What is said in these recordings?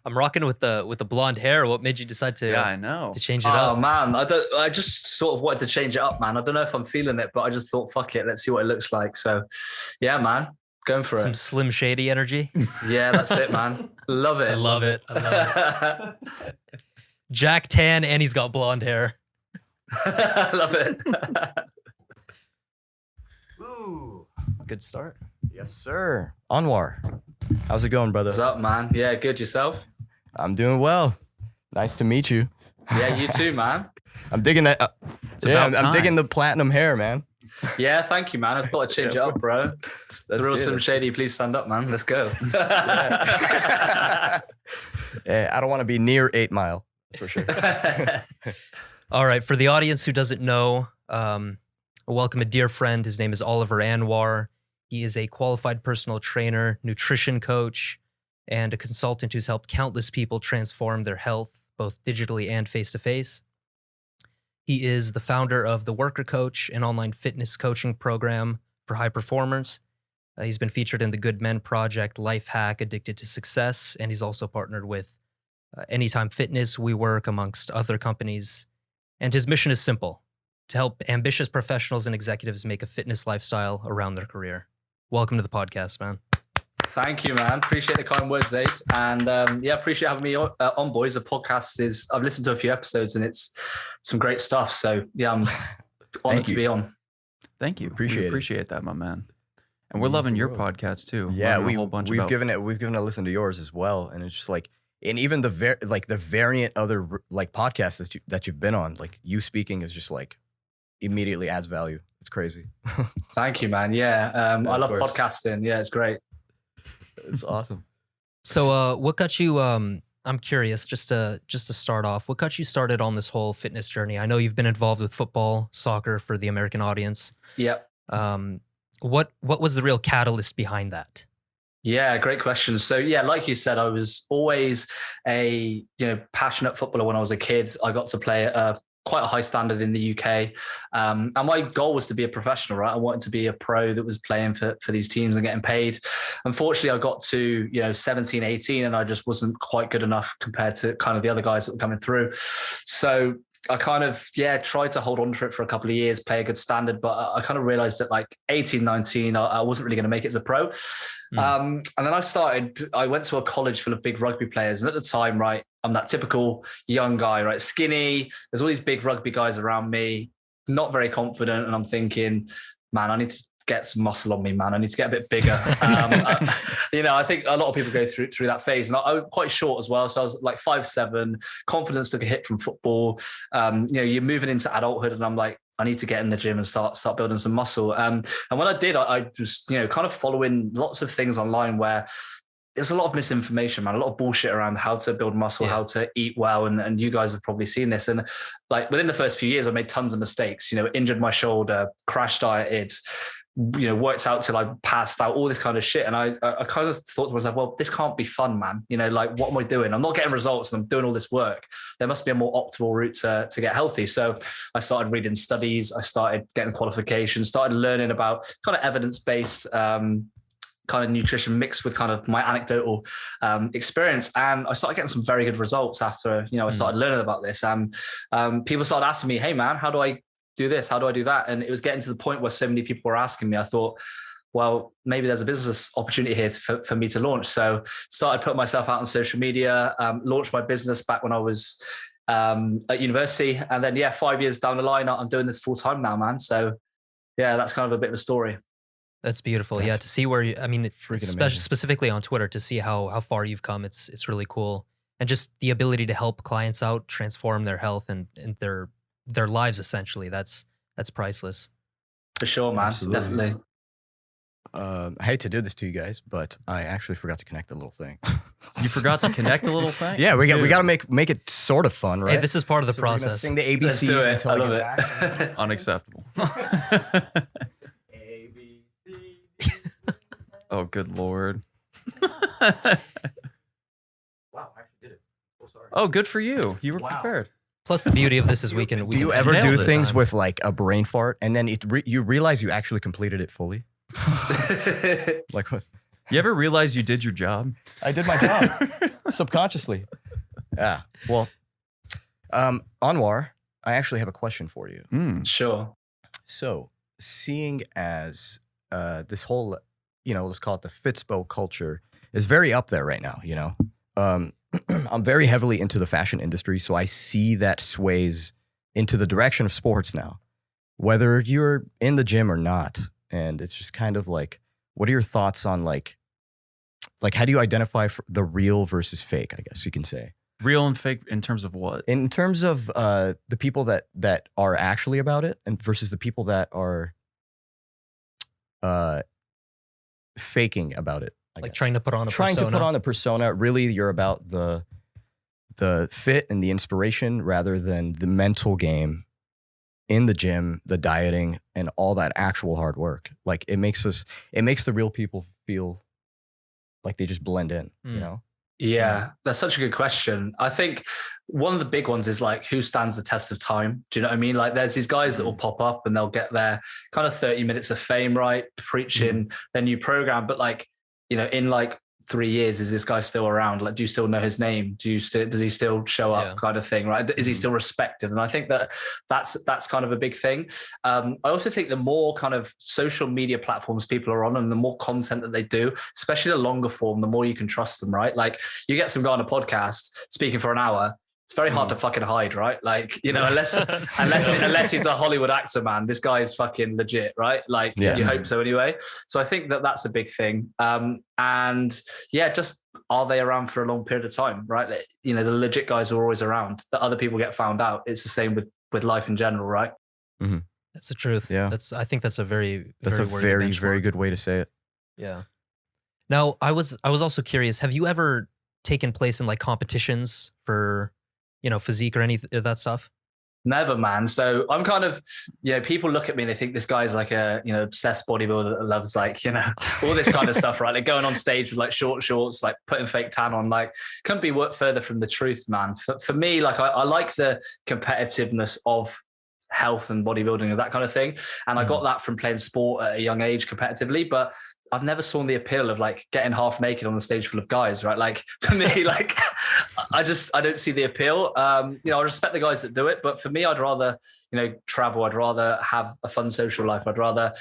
I'm rocking with the blonde hair. What made you decide to Yeah, I know. to change it Oh up? man, I just sort of wanted to change it up, man. I don't know if I'm feeling it, but I just thought, fuck it, let's see what it looks like. So, yeah, man, going for Some it. Slim Shady energy. Yeah, that's it, man. Love it. I love it. I love it. Jack Tan, and he's got blonde hair. Love it. Ooh, Good start. yes, sir. Anwar, how's it going, brother? What's up, man? Yeah, good. Yourself? I'm doing well. Nice to meet you. Yeah, you too, man. I'm digging that. It's about I'm time. digging the platinum hair, man. Yeah, thank you, man. I thought I'd change it up, bro. The real good. Slim Shady, please stand up, man. Let's go. Yeah, I don't want to be near 8 Mile for sure. All right. For the audience who doesn't know, welcome a dear friend. His name is Oliver Anwar. He is a qualified personal trainer, nutrition coach, and a consultant who's helped countless people transform their health, both digitally and face-to-face. He is the founder of The Worker Coach, an online fitness coaching program for high performers. He's been featured in the Good Men Project, Life Hack, Addicted to Success, and he's also partnered with Anytime Fitness, WeWork, amongst other companies. And his mission is simple: to help ambitious professionals and executives make a fitness lifestyle around their career. Welcome to the podcast, man. Thank you, man. Appreciate the kind words, Zaid. And yeah, appreciate having me on, boys. The podcast I've listened to a few episodes and it's some great stuff. So yeah, I'm honored to be on. Thank you. Appreciate we it. appreciate that, my man. And we're Means loving the your world. podcast too. Yeah, Learning a whole bunch we've about given a listen to yours as well, and it's just like, and even the variant other like podcasts that you've been on, like you speaking is just like immediately adds value. It's crazy. Thank you, man. Yeah, I love course. podcasting. Yeah, it's great. It's awesome. So what got you, I'm curious, just to start off, what got you started on this whole fitness journey? I know you've been involved with football, soccer for the American audience. Yep. What was the real catalyst behind that? Yeah, great question. So yeah, like you said, I was always a passionate footballer when I was a kid. I got to play at quite a high standard in the UK, and my goal was to be a professional. Right, I wanted to be a pro that was playing for these teams and getting paid. Unfortunately, I got to 17, 18, and I just wasn't quite good enough compared to kind of the other guys that were coming through. So I kind of, tried to hold on to it for a couple of years, play a good standard, but I kind of realized that like 18, 19, I wasn't really going to make it as a pro. And then I went to a college full of big rugby players. And at the time, right, I'm that typical young guy, right? Skinny. There's all these big rugby guys around me, not very confident. And I'm thinking, man, I need to get some muscle on me, man. I need to get a bit bigger. I think a lot of people go through that phase, and I'm quite short as well. So I was like 5'7", confidence took a hit from football. You're moving into adulthood, and I'm like, I need to get in the gym and start building some muscle. And when I did, I was, kind of following lots of things online where there's a lot of misinformation, man, a lot of bullshit around how to build muscle, how to eat well. And you guys have probably seen this. And like within the first few years, I made tons of mistakes, injured my shoulder, crash dieted, worked out till I passed out, all this kind of shit. And I kind of thought to myself, well, this can't be fun, man. Like, what am I doing? I'm not getting results and I'm doing all this work. There must be a more optimal route to get healthy. So I started reading studies. I started getting qualifications, started learning about kind of evidence-based kind of nutrition mixed with kind of my anecdotal experience. And I started getting some very good results after, I started learning about this. And people started asking me, hey, man, how do I do this? How do I do that? And it was getting to the point where so many people were asking me, I thought, well, maybe there's a business opportunity here for me to launch. So started putting myself out on social media, launched my business back when I was at university. And then, 5 years down the line, I'm doing this full time now, man. So that's kind of a bit of a story. That's beautiful. To see where specifically on Twitter, to see how far you've come, it's really cool. And just the ability to help clients out, transform their health and their lives, essentially. That's priceless. For sure, man. Absolutely. Definitely. I hate to do this to you guys, but I actually forgot to connect the little thing. You forgot to connect a little thing? Yeah, we got to make it sort of fun, right? Hey, this is part of the So we're gonna process. sing the ABCs. Let's do it. Until I love get back. it. Unacceptable. Oh, good Lord. Wow, I actually did it. Oh, sorry. Oh, good for you. You were prepared. Plus, the beauty of this is we can. Do you ever nailed do it. things with like a brain fart and then you realize you actually completed it fully? Like what? You ever realize you did your job? I did my job. subconsciously. Yeah. Well, Anwar, I actually have a question for you. Sure. So, seeing as this whole, let's call it the Fitspo culture is very up there right now, I'm very heavily into the fashion industry, so I see that sways into the direction of sports now, whether you're in the gym or not. And it's just kind of like, what are your thoughts on like how do you identify the real versus fake, I guess you can say? Real and fake in terms of what? In terms of the people that are actually about it and versus the people that are faking about it. I Like guess. trying to put on a Trying persona. to put on a persona. Really, you're about the fit and the inspiration rather than the mental game in the gym, the dieting, and all that actual hard work. Like it makes the real people feel like they just blend in, Yeah, that's such a good question. I think one of the big ones is like, who stands the test of time? Do you know what I mean? Like there's these guys that will pop up and they'll get their kind of 30 minutes of fame, right? Preaching their new program. But like, in like 3 years, is this guy still around? Like, do you still know his name? Does he still show up, kind of thing, right? Is he still respected? And I think that's kind of a big thing. I also think the more kind of social media platforms people are on and the more content that they do, especially the longer form, the more you can trust them, right? Like you get some guy on a podcast speaking for an hour, it's very hard to fucking hide, right? Like, unless he's a Hollywood actor, man, this guy is fucking legit, right? Like you hope so anyway. So I think that's a big thing. And yeah, just are they around for a long period of time, right? The legit guys are always around. The other people get found out. It's the same with life in general, right? Mm-hmm. That's the truth. Yeah. I think that's a very, very, very good way to say it. Yeah. Now, I was also curious, have you ever taken place in like competitions for physique or any of that stuff? Never, man. So I'm kind of, people look at me and they think this guy's like a, obsessed bodybuilder that loves like, all this kind of stuff, right? Like going on stage with like short shorts, like putting fake tan on, like couldn't be further from the truth, man. For me, like I like the competitiveness of health and bodybuilding and that kind of thing. And I got that from playing sport at a young age competitively, but I've never seen the appeal of like getting half naked on the stage full of guys, right? Like for me, like I don't see the appeal. I respect the guys that do it, but for me, I'd rather, travel. I'd rather have a fun social life. I'd rather,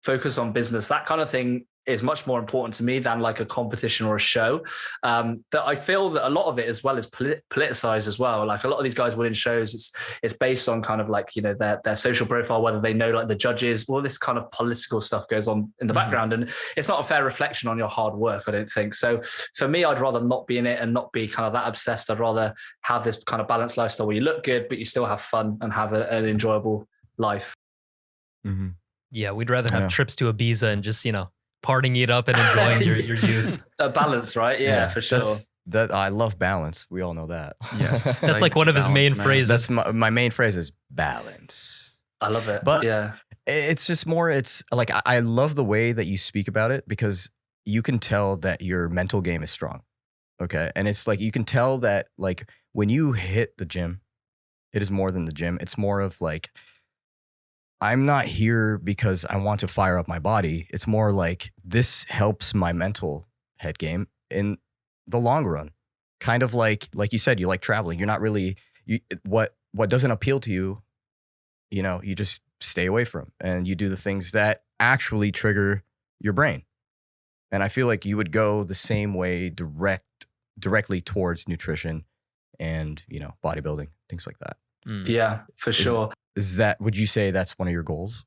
focus on business. That kind of thing is much more important to me than like a competition or a show. That I feel that a lot of it as well is politicized as well. Like a lot of these guys winning shows, it's based on kind of like, their social profile, whether they know like the judges, all this kind of political stuff goes on in the background. And it's not a fair reflection on your hard work, I don't think. So for me, I'd rather not be in it and not be kind of that obsessed. I'd rather have this kind of balanced lifestyle where you look good, but you still have fun and have an enjoyable life. Mm-hmm. Yeah, we'd rather have trips to Ibiza and just, partying it up and enjoying your youth. A balance, right? Yeah, for sure. I love balance. We all know that. Yeah, that's like one of his main phrases. That's my main phrase is balance. I love it. But yeah, it's just more. It's like I love the way that you speak about it because you can tell that your mental game is strong. Okay, and it's like you can tell that like when you hit the gym, it is more than the gym. It's more of like, I'm not here because I want to fire up my body. It's more like this helps my mental head game in the long run. Kind of like you said, you like traveling. You're not really what doesn't appeal to you, you just stay away from, and you do the things that actually trigger your brain. And I feel like you would go the same way directly towards nutrition and, bodybuilding, things like that. Yeah, for sure. Would you say that's one of your goals?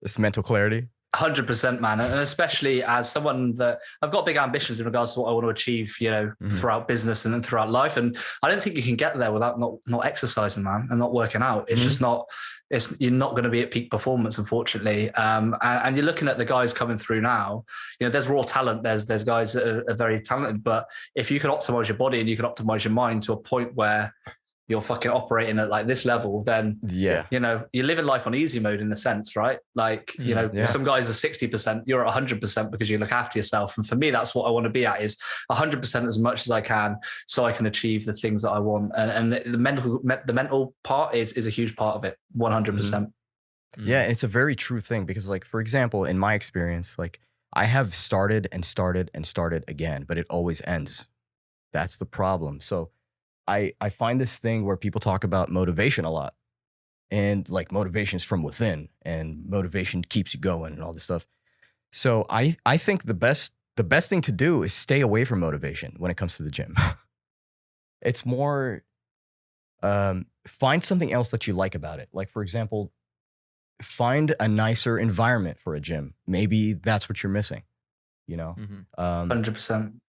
This mental clarity? 100%, man. And especially as someone that I've got big ambitions in regards to what I want to achieve, throughout business and then throughout life. And I don't think you can get there without not exercising, man, and not working out. It's just you're not going to be at peak performance, unfortunately. And you're looking at the guys coming through now, there's raw talent. There's guys that are very talented, but if you can optimize your body and you can optimize your mind to a point where you're fucking operating at like this level, then you're living life on easy mode in a sense, right? Like, some guys are 60%, you're at 100% because you look after yourself. And for me, that's what I want to be at, is 100% as much as I can, so I can achieve the things that I want. And the mental part is a huge part of it, 100%. Yeah, it's a very true thing because, like, for example, in my experience, like I have started and started and started again, but it always ends. That's the problem. So I find this thing where people talk about motivation a lot, and like motivation is from within, and motivation keeps you going and all this stuff. So I think the best thing to do is stay away from motivation when it comes to the gym. It's more find something else that you like about it. Like, for example, find a nicer environment for a gym. Maybe that's what you're missing, you know? Mhm. 100%.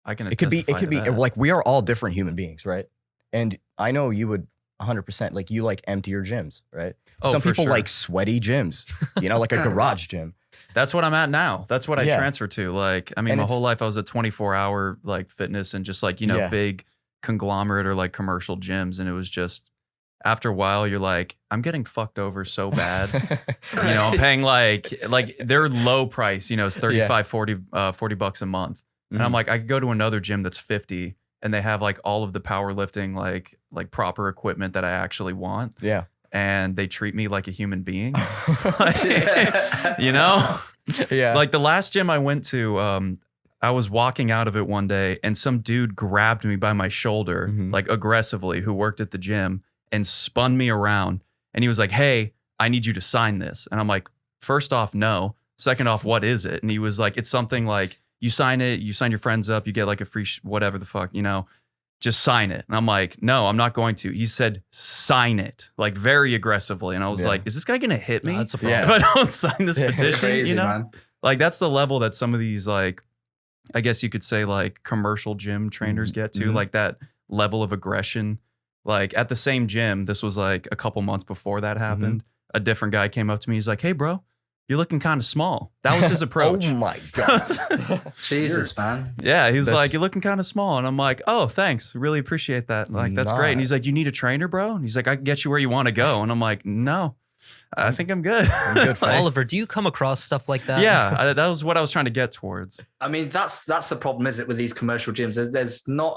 I can. It could be testify to that. like, we are all different human beings, right? And I know you would 100%, like, you like emptier gyms, right? Oh, Some for people sure. like sweaty gyms, you know, like a garage gym. That's what I'm at now. That's what I Yeah. transferred to. Like, I mean, And my it's- whole life I was at 24-hour like fitness and just like, you know, Yeah. big conglomerate or like commercial gyms. And it was just, after a while, you're like, I'm getting fucked over so bad. You know, I'm paying like they're low price, you know, it's 35, 40 $40 a month. And I'm Mhm. like, I could go to another gym that's 50 and they have like all of the powerlifting, like proper equipment that I actually want. Yeah. And they treat me like a human being. You know? Yeah. Like the last gym I went to, I was walking out of it one day and some dude grabbed me by my shoulder, Mhm. like aggressively, who worked at the gym and spun me around. And he was like, hey, I need you to sign this. And I'm like, first off, no. Second off, what is it? And he was like, it's something like you sign it, you sign your friends up, you get like a free whatever the fuck, you know, just sign it. And I'm like, no, I'm not going to. He said, sign it, like very aggressively. And I was Yeah. like, is this guy going to hit me No, that's a Yeah. if I don't sign this Yeah. It's petition? crazy, You know, man. like that's the level that some of these, like, I guess you could say like commercial gym trainers get to, Mhm. like that level of aggression. Like at the same gym, this was like a couple months before that happened. A different guy came up to me. He's like, hey, bro, you're looking kind of small. That was his approach. Oh my God. Jesus, man. Yeah, he was That's- like, you're looking kind of small. And I'm like, oh, thanks. Really appreciate that. Like, that's great. And Not. he's like, you need a trainer, bro? And he's like, I can get you where you want to go. And I'm like, no, I think I'm good. I'm good, Like, Oliver, do you come across stuff like that? yeah, that was what I was trying to get towards. I mean, that's the problem, is it, with these commercial gyms? There's not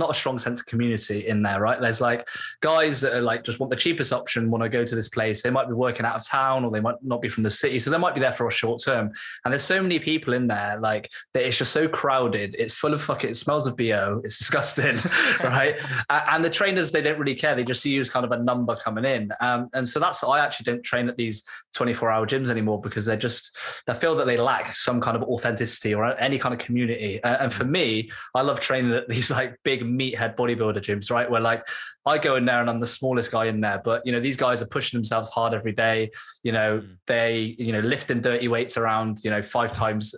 a strong sense of community in there, right? There's like guys that are like just want the cheapest option, want to go to this place. They might be working out of town, or they might not be from the city, so they might be there for a short term. And there's so many people in there, like that it's just so crowded. It's full of fucking. It smells of BO. It's disgusting, right? And the trainers, they don't really care. They just see you as kind of a number coming in. And so that's why I actually don't train at these 24-hour gyms anymore, because they feel that they lack some kind of authenticity or any kind of community. And for me, I love training at these like big meathead bodybuilder gyms, right? Where like I go in there and I'm the smallest guy in there, but you know, these guys are pushing themselves hard every day. You know, they, you know, lifting dirty weights around, you know, five times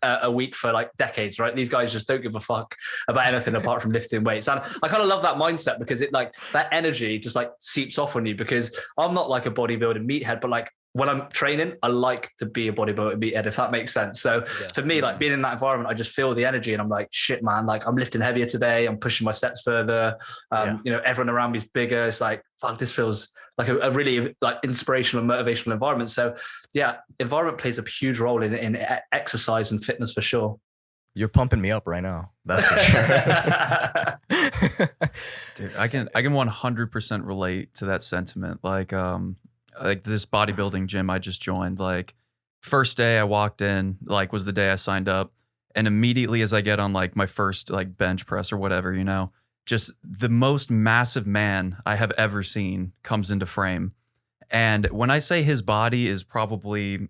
a week for like decades, right? These guys just don't give a fuck about anything apart from lifting weights. And I kind of love that mindset, because it like that energy just like seeps off on you, because I'm not like a bodybuilding meathead, but like when I'm training, I like to be a bodybuilder meathead, if that makes sense. So for me, like being in that environment, I just feel the energy and I'm like, shit, man, like I'm lifting heavier today. I'm pushing my sets further. You know, everyone around me is bigger. It's like, fuck, this feels like a really like inspirational and motivational environment. So yeah, environment plays a huge role in exercise and fitness for sure. You're pumping me up right now. That's for sure. Dude, I can 100% relate to that sentiment. Like this bodybuilding gym I just joined, like first day I walked in, like was the day I signed up. And immediately as I get on like my first like bench press or whatever, you know, just the most massive man I have ever seen comes into frame. And when I say his body is probably,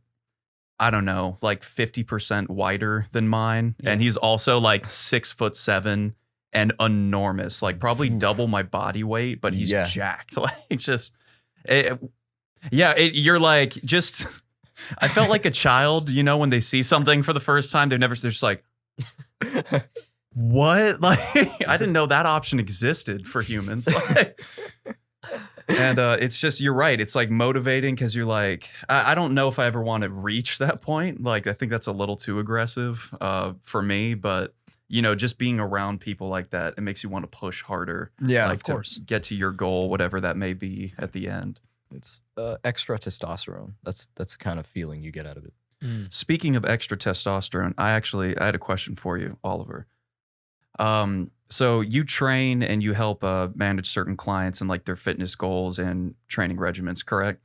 I don't know, like 50% wider than mine. And he's also like 6'7" and enormous, like probably double my body weight, but he's jacked. Like just, you're like, just, I felt like a child, you know, when they see something for the first time, they're just like, what? Like, I didn't know that option existed for humans. Like, and it's just, you're right. It's like motivating, because you're like, I don't know if I ever want to reach that point. Like, I think that's a little too aggressive for me, but you know, just being around people like that, it makes you want to push harder. Yeah, like of course. to get to your goal, whatever that may be at the end. It's extra testosterone. That's the kind of feeling you get out of it. Speaking of extra testosterone, I had a question for you, Oliver. So you train and you help manage certain clients and like their fitness goals and training regimens, correct?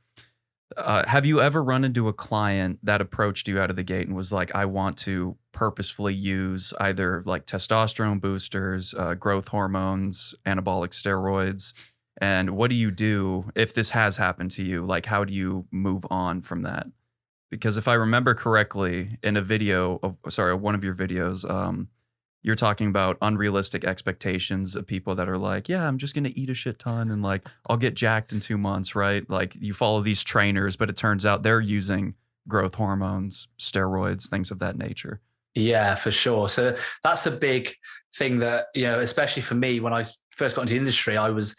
Have you ever run into a client that approached you out of the gate and was like, I want to purposefully use either like testosterone boosters, growth hormones, anabolic steroids? And what do you do if this has happened to you? Like, how do you move on from that? Because if I remember correctly, in a video of, sorry, one of your videos, you're talking about unrealistic expectations of people that are like, yeah, I'm just going to eat a shit ton and like, I'll get jacked in 2 months, right? Like you follow these trainers, but it turns out they're using growth hormones, steroids, things of that nature. Yeah, for sure. So that's a big thing that, especially for me, when I first got into the industry, I was,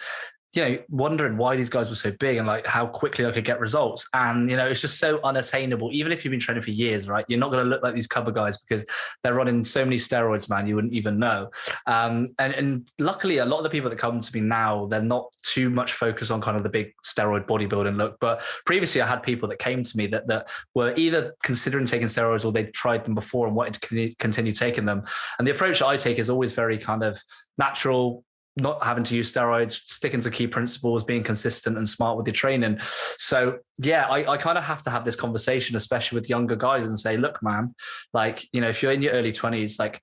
wondering why these guys were so big and like how quickly I could get results. And, it's just so unattainable. Even if you've been training for years, right? You're not going to look like these cover guys because they're running so many steroids, man, you wouldn't even know. And luckily, a lot of the people that come to me now, they're not too much focused on kind of the big steroid bodybuilding look. But previously I had people that came to me that were either considering taking steroids or they'd tried them before and wanted to continue taking them. And the approach that I take is always very kind of natural, not having to use steroids, sticking to key principles, being consistent and smart with your training. So yeah, I kind of have to have this conversation, especially with younger guys, and say, look, man, like, if you're in your early 20s, like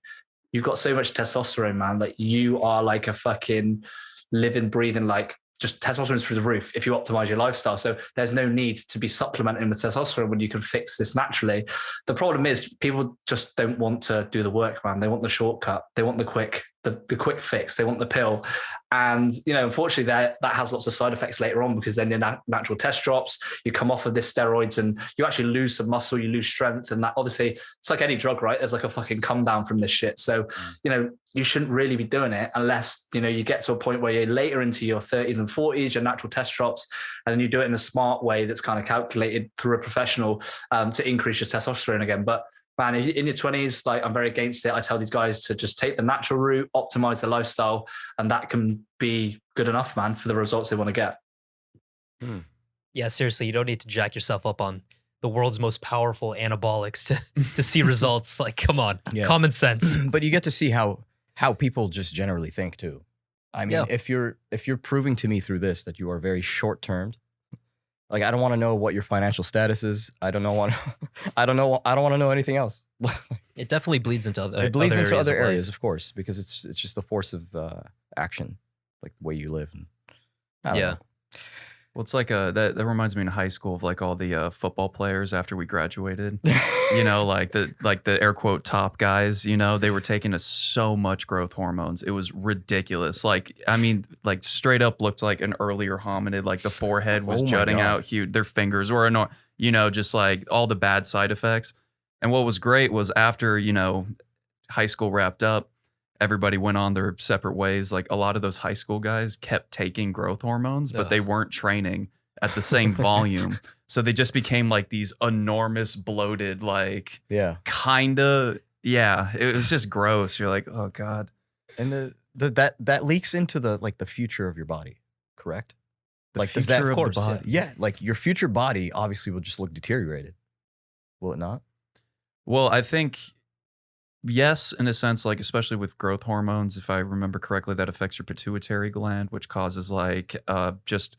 you've got so much testosterone, man, like you are like a fucking living, breathing, like just testosterone through the roof if you optimize your lifestyle. So there's no need to be supplementing with testosterone when you can fix this naturally. The problem is people just don't want to do the work, man. They want the shortcut. They want the quick fix. They want the pill. And, unfortunately that has lots of side effects later on, because then your natural test drops, you come off of this steroids and you actually lose some muscle, you lose strength. And that obviously, it's like any drug, right? There's like a fucking come down from this shit. So, you shouldn't really be doing it unless, you get to a point where you're later into your 30s and 40s, your natural test drops, and then you do it in a smart way that's kind of calculated through a professional to increase your testosterone again. But man, in your 20s, like I'm very against it. I tell these guys to just take the natural route, optimize their lifestyle, and that can be good enough, man, for the results they want to get. Yeah, seriously, you don't need to jack yourself up on the world's most powerful anabolics to see results. Like, come on, common sense. But you get to see how people just generally think too. I mean, if you're proving to me through this that you are very short-termed, like I don't want to know what your financial status is. I don't want to know anything else. It definitely bleeds into other other areas, of course, because it's just the force of action, like the way you live. And I don't know. Well, it's like that reminds me in high school of like all the football players after we graduated, like the air quote top guys, they were taking so much growth hormones. It was ridiculous. Like, I mean, like straight up looked like an earlier hominid, like the forehead was jutting out huge. Their fingers were, just like all the bad side effects. And what was great was after, high school wrapped up, everybody went on their separate ways. Like a lot of those high school guys kept taking growth hormones, but they weren't training at the same volume. So they just became like these enormous, bloated, like, it was just gross. You're like, oh God. And that leaks into the future of your body, correct? The future of the body. Yeah. Like your future body obviously will just look deteriorated. Will it not? Well, I think yes, in a sense, like especially with growth hormones, if I remember correctly, that affects your pituitary gland, which causes like just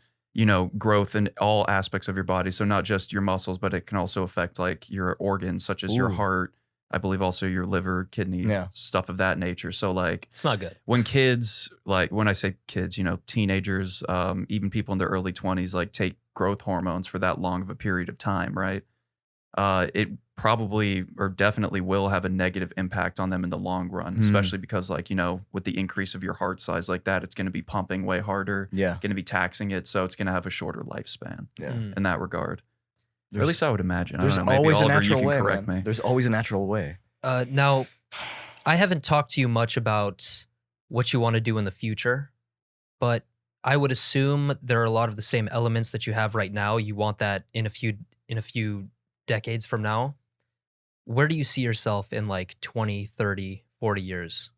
growth in all aspects of your body. So not just your muscles, but it can also affect like your organs, such as your heart. I believe also your liver, kidney, stuff of that nature. So like it's not good when kids, like when I say kids, teenagers, even people in their early 20s, like take growth hormones for that long of a period of time, right? It probably or definitely will have a negative impact on them in the long run, especially because like, with the increase of your heart size like that, it's going to be pumping way harder, going to be taxing it. So it's going to have a shorter lifespan in that regard. Or at least I would imagine. There's I don't know, maybe always Oliver, a natural you can way, correct man. me. There's always a natural way. Now, I haven't talked to you much about what you want to do in the future, but I would assume there are a lot of the same elements that you have right now. You want that in a few decades from now. Where do you see yourself in like 20, 30, 40 years?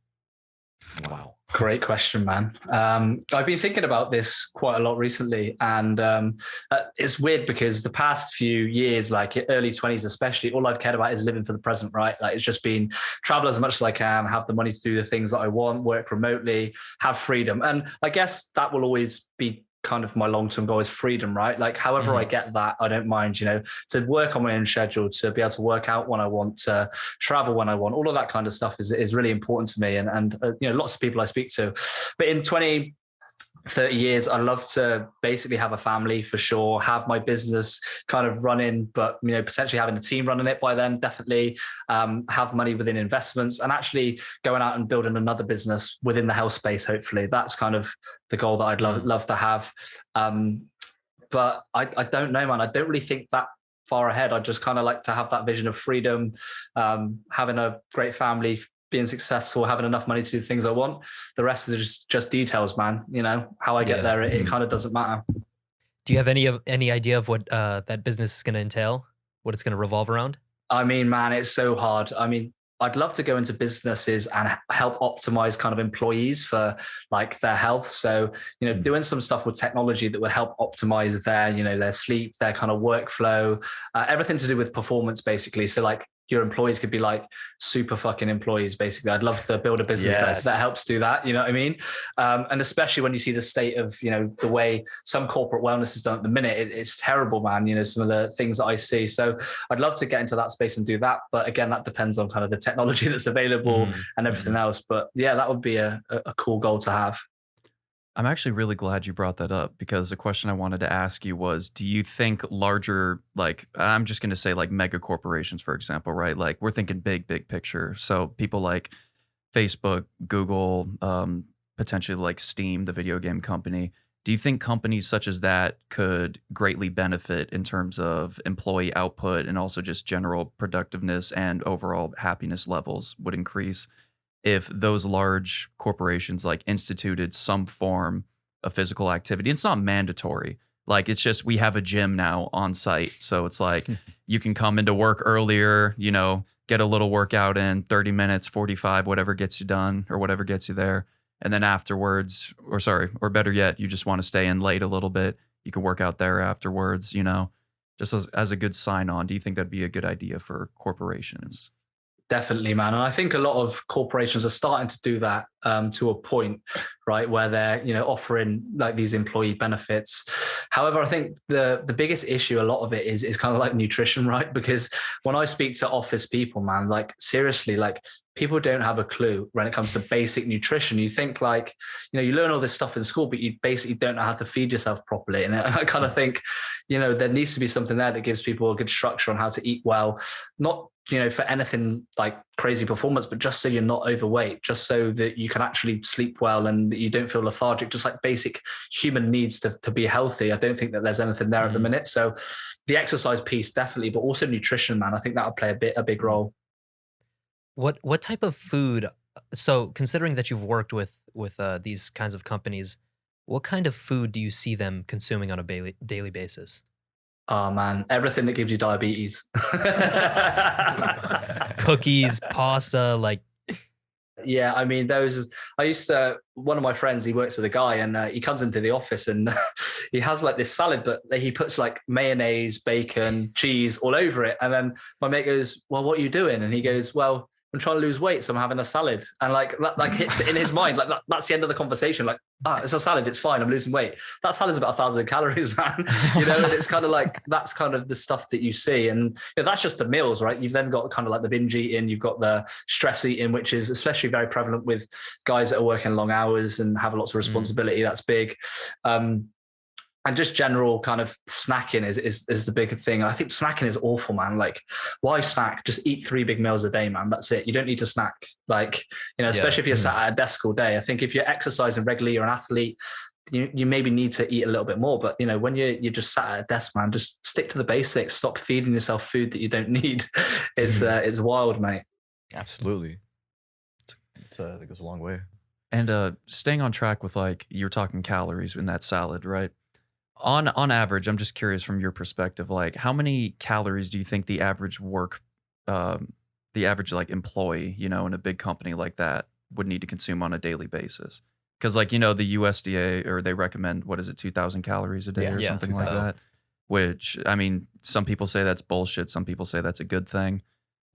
Wow. Great question, man. I've been thinking about this quite a lot recently, and it's weird because the past few years, like early 20s especially, all I've cared about is living for the present, right? Like it's just been travel as much as I can, have the money to do the things that I want, work remotely, have freedom. And I guess that will always be kind of my long-term goal is freedom, right? Like however I get that, I don't mind, to work on my own schedule, to be able to work out when I want, to travel when I want. All of that kind of stuff is really important to me. And lots of people I speak to. But in 30 years, I'd love to basically have a family for sure, have my business kind of running, but potentially having a team running it by then, definitely have money within investments, and actually going out and building another business within the health space. Hopefully that's kind of the goal that I'd love to have. But I don't know, man. I don't really think that far ahead. I just kind of like to have that vision of freedom, having a great family, being successful, having enough money to do the things I want. The rest is just details, man. How I get there, it kind of doesn't matter. Do you have any idea of what that business is going to entail? What it's going to revolve around? I mean, man, it's so hard. I mean, I'd love to go into businesses and help optimize kind of employees for like their health. So, doing some stuff with technology that would help optimize their sleep, their kind of workflow, everything to do with performance, basically. So like your employees could be like super fucking employees, basically. I'd love to build a business that helps do that. You know what I mean? And especially when you see the state of, the way some corporate wellness is done at the minute, it's terrible, man. Some of the things that I see. So I'd love to get into that space and do that. But again, that depends on kind of the technology that's available and everything else. But yeah, that would be a cool goal to have. I'm actually really glad you brought that up, because the question I wanted to ask you was, do you think larger, like, I'm just going to say like mega corporations, for example, right? Like we're thinking big picture. So people like Facebook, Google, potentially like Steam, the video game company. Do you think companies such as that could greatly benefit in terms of employee output and also just general productiveness and overall happiness levels would increase if those large corporations like instituted some form of physical activity? It's not mandatory. Like it's just, we have a gym now on site. So it's like you can come into work earlier, get a little workout in 30 minutes, 45, whatever gets you done or whatever gets you there. And then afterwards, or better yet, you just want to stay in late a little bit. You can work out there afterwards, just as a good sign on. Do you think that'd be a good idea for corporations? Definitely, man. And I think a lot of corporations are starting to do that to a point, right, where they're, offering like these employee benefits. However, I think the biggest issue, a lot of it is kind of like nutrition, right? Because when I speak to office people, man, like seriously, like people don't have a clue when it comes to basic nutrition. You think like, you learn all this stuff in school, but you basically don't know how to feed yourself properly. And I kind of think, there needs to be something there that gives people a good structure on how to eat well, not for anything like crazy performance, but just so you're not overweight, just so that you can actually sleep well and that you don't feel lethargic, just like basic human needs to be healthy. I don't think that there's anything there at the minute. So the exercise piece, definitely, but also nutrition, man. I think that would play a big role. What type of food? So considering that you've worked with these kinds of companies, what kind of food do you see them consuming on a daily basis? Oh man, everything that gives you diabetes. Cookies, pasta, like. Yeah, I mean, one of my friends, he works with a guy and he comes into the office and he has like this salad, but he puts like mayonnaise, bacon, cheese all over it. And then my mate goes, well, what are you doing? And he goes, well, I'm trying to lose weight, so I'm having a salad. And like in his mind, like that's the end of the conversation. Like, it's a salad, it's fine, I'm losing weight. That salad's about 1,000 calories, man. And it's kind of like, that's kind of the stuff that you see. And that's just the meals, right? You've then got kind of like the binge eating, you've got the stress eating, which is especially very prevalent with guys that are working long hours and have lots of responsibility. That's big. And just general kind of snacking is the bigger thing. I think snacking is awful, man. Like, why snack? Just eat 3 big meals a day, man. That's it. You don't need to snack. Like, especially if you're sat at a desk all day. I think if you're exercising regularly, you're an athlete, you maybe need to eat a little bit more. But, when you're just sat at a desk, man, just stick to the basics. Stop feeding yourself food that you don't need. It's wild, mate. Absolutely. It goes a long way. And staying on track with like, you're talking calories in that salad, right? On average, I'm just curious from your perspective, like how many calories do you think the average like employee, in a big company like that would need to consume on a daily basis? Because like, the USDA, or they recommend, 2,000 calories a day or something like that, which, I mean, some people say that's bullshit. Some people say that's a good thing.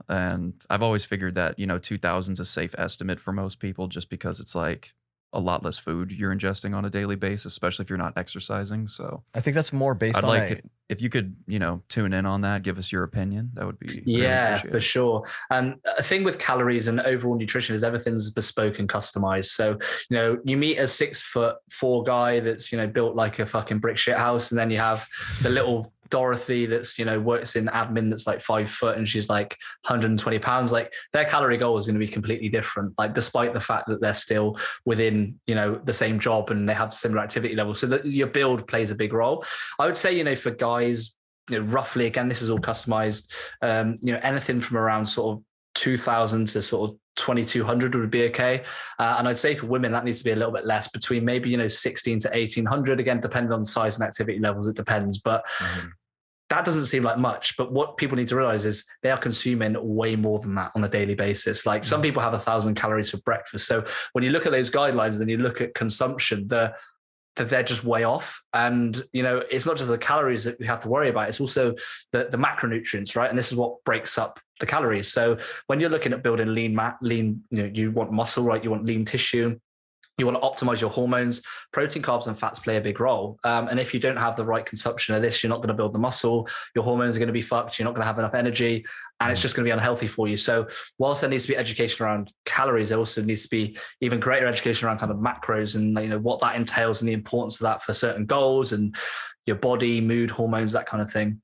And I've always figured that, 2,000 is a safe estimate for most people, just because it's like a lot less food you're ingesting on a daily basis, especially if you're not exercising. So I think that's more based I'd on like if you could, tune in on that, give us your opinion. That would be really For sure. And a thing with calories and overall nutrition is everything's bespoke and customized. So, you meet a 6'4" guy that's, built like a fucking brick shit house. And then you have the little Dorothy that's, works in admin that's like 5 foot and she's like 120 pounds. Like their calorie goal is going to be completely different, like despite the fact that they're still within, the same job and they have similar activity levels. So that your build plays a big role. I would say, for guys, roughly, again, this is all customized, anything from around sort of 2,000 to sort of 2,200 would be okay. And I'd say for women, that needs to be a little bit less, between maybe, 16 to 1,800, again, depending on size and activity levels, it depends. But that doesn't seem like much. But what people need to realize is they are consuming way more than that on a daily basis. Like some people have 1,000 calories for breakfast. So when you look at those guidelines and you look at consumption, that they're just way off. And, it's not just the calories that we have to worry about. It's also the macronutrients, right? And this is what breaks up the calories. So when you're looking at building lean, you want muscle, right? You want lean tissue. You want to optimize your hormones. Protein, carbs, and fats play a big role. And if you don't have the right consumption of this, you're not going to build the muscle. Your hormones are going to be fucked. You're not going to have enough energy, and it's just going to be unhealthy for you. So whilst there needs to be education around calories, there also needs to be even greater education around kind of macros and what that entails and the importance of that for certain goals and your body, mood, hormones, that kind of thing.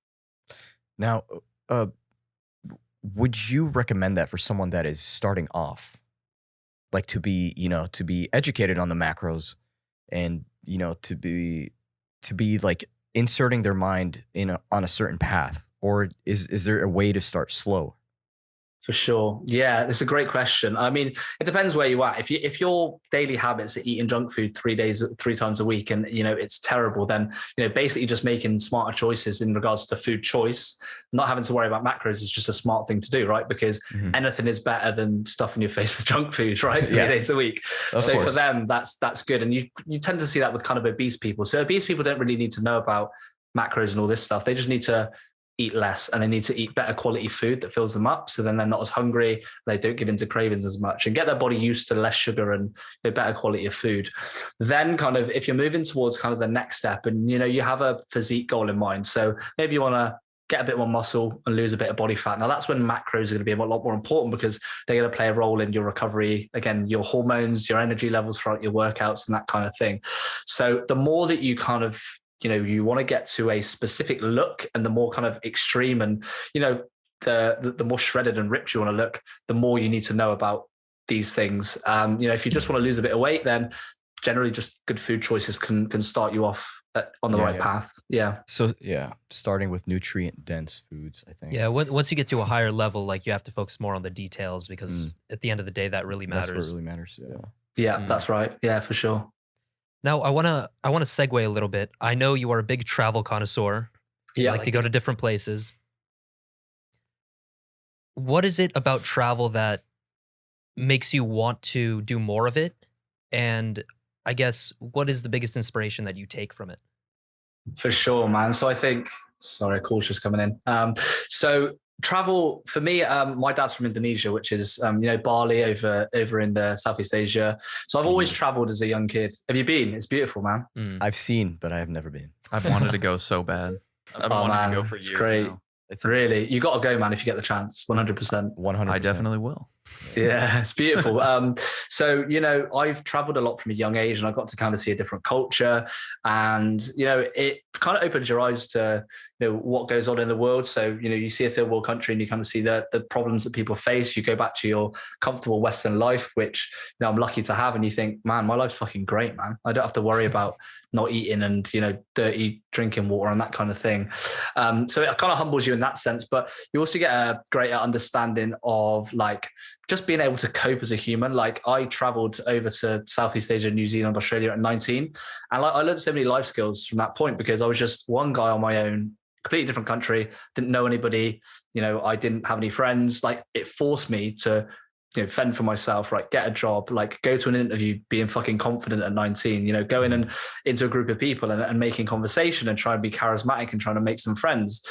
Now, would you recommend that for someone that is starting off? Like to be educated on the macros and, to be like inserting their mind on a certain path, or is there a way to start slow? For sure. Yeah, it's a great question. I mean, it depends where you are. If your daily habits are eating junk food 3 times a week and, it's terrible, then, basically just making smarter choices in regards to food choice, not having to worry about macros is just a smart thing to do, right? Because anything is better than stuffing your face with junk food, right? 3 days a week. So for them, that's good. And you tend to see that with kind of obese people. So obese people don't really need to know about macros and all this stuff. They just need to eat less and they need to eat better quality food that fills them up, so then they're not as hungry, they don't give into cravings as much, and get their body used to less sugar and better quality of food. Then kind of if you're moving towards kind of the next step and you have a physique goal in mind, so maybe you want to get a bit more muscle and lose a bit of body fat. Now that's when macros are going to be a lot more important because they're going to play a role in your recovery, again, your hormones, your energy levels throughout your workouts and that kind of thing. So the more that you kind of you want to get to a specific look, and the more kind of extreme and, the more shredded and ripped you want to look, the more you need to know about these things. If you just want to lose a bit of weight, then generally just good food choices can start you off on the right path. Yeah. So starting with nutrient dense foods, I think. Yeah. Once you get to a higher level, like you have to focus more on the details because at the end of the day, that really matters. That's what really matters. Yeah, that's right. Yeah, for sure. Now, I wanna segue a little bit. I know you are a big travel connoisseur. You like to go to different places. What is it about travel that makes you want to do more of it? And I guess, what is the biggest inspiration that you take from it? For sure, man. So I think, sorry, a call's just coming in. So travel for me, my dad's from Indonesia, which is Bali over in the Southeast Asia. So I've always traveled as a young kid. Have you been? It's beautiful, man. I've seen, but I have never been. I've wanted to go so bad. I've wanted to go for years. It's great. Now. It's really, you got to go, man, if you get the chance. 100%. 100%. I definitely will. Yeah, it's beautiful. So, I've traveled a lot from a young age and I got to kind of see a different culture, and, it kind of opens your eyes to, what goes on in the world. So, you see a third world country and you kind of see the problems that people face. You go back to your comfortable Western life, which, I'm lucky to have. And you think, man, my life's fucking great, man. I don't have to worry about not eating and, dirty drinking water and that kind of thing. So it kind of humbles you in that sense, but you also get a greater understanding of like just being able to cope as a human. Like I traveled over to Southeast Asia, New Zealand, Australia at 19. And I learned so many life skills from that point because I was just one guy on my own, completely different country, didn't know anybody, I didn't have any friends. Like it forced me to, fend for myself, right? Get a job, like go to an interview, being fucking confident at 19, go in and into a group of people and making conversation and try and be charismatic and trying to make some friends.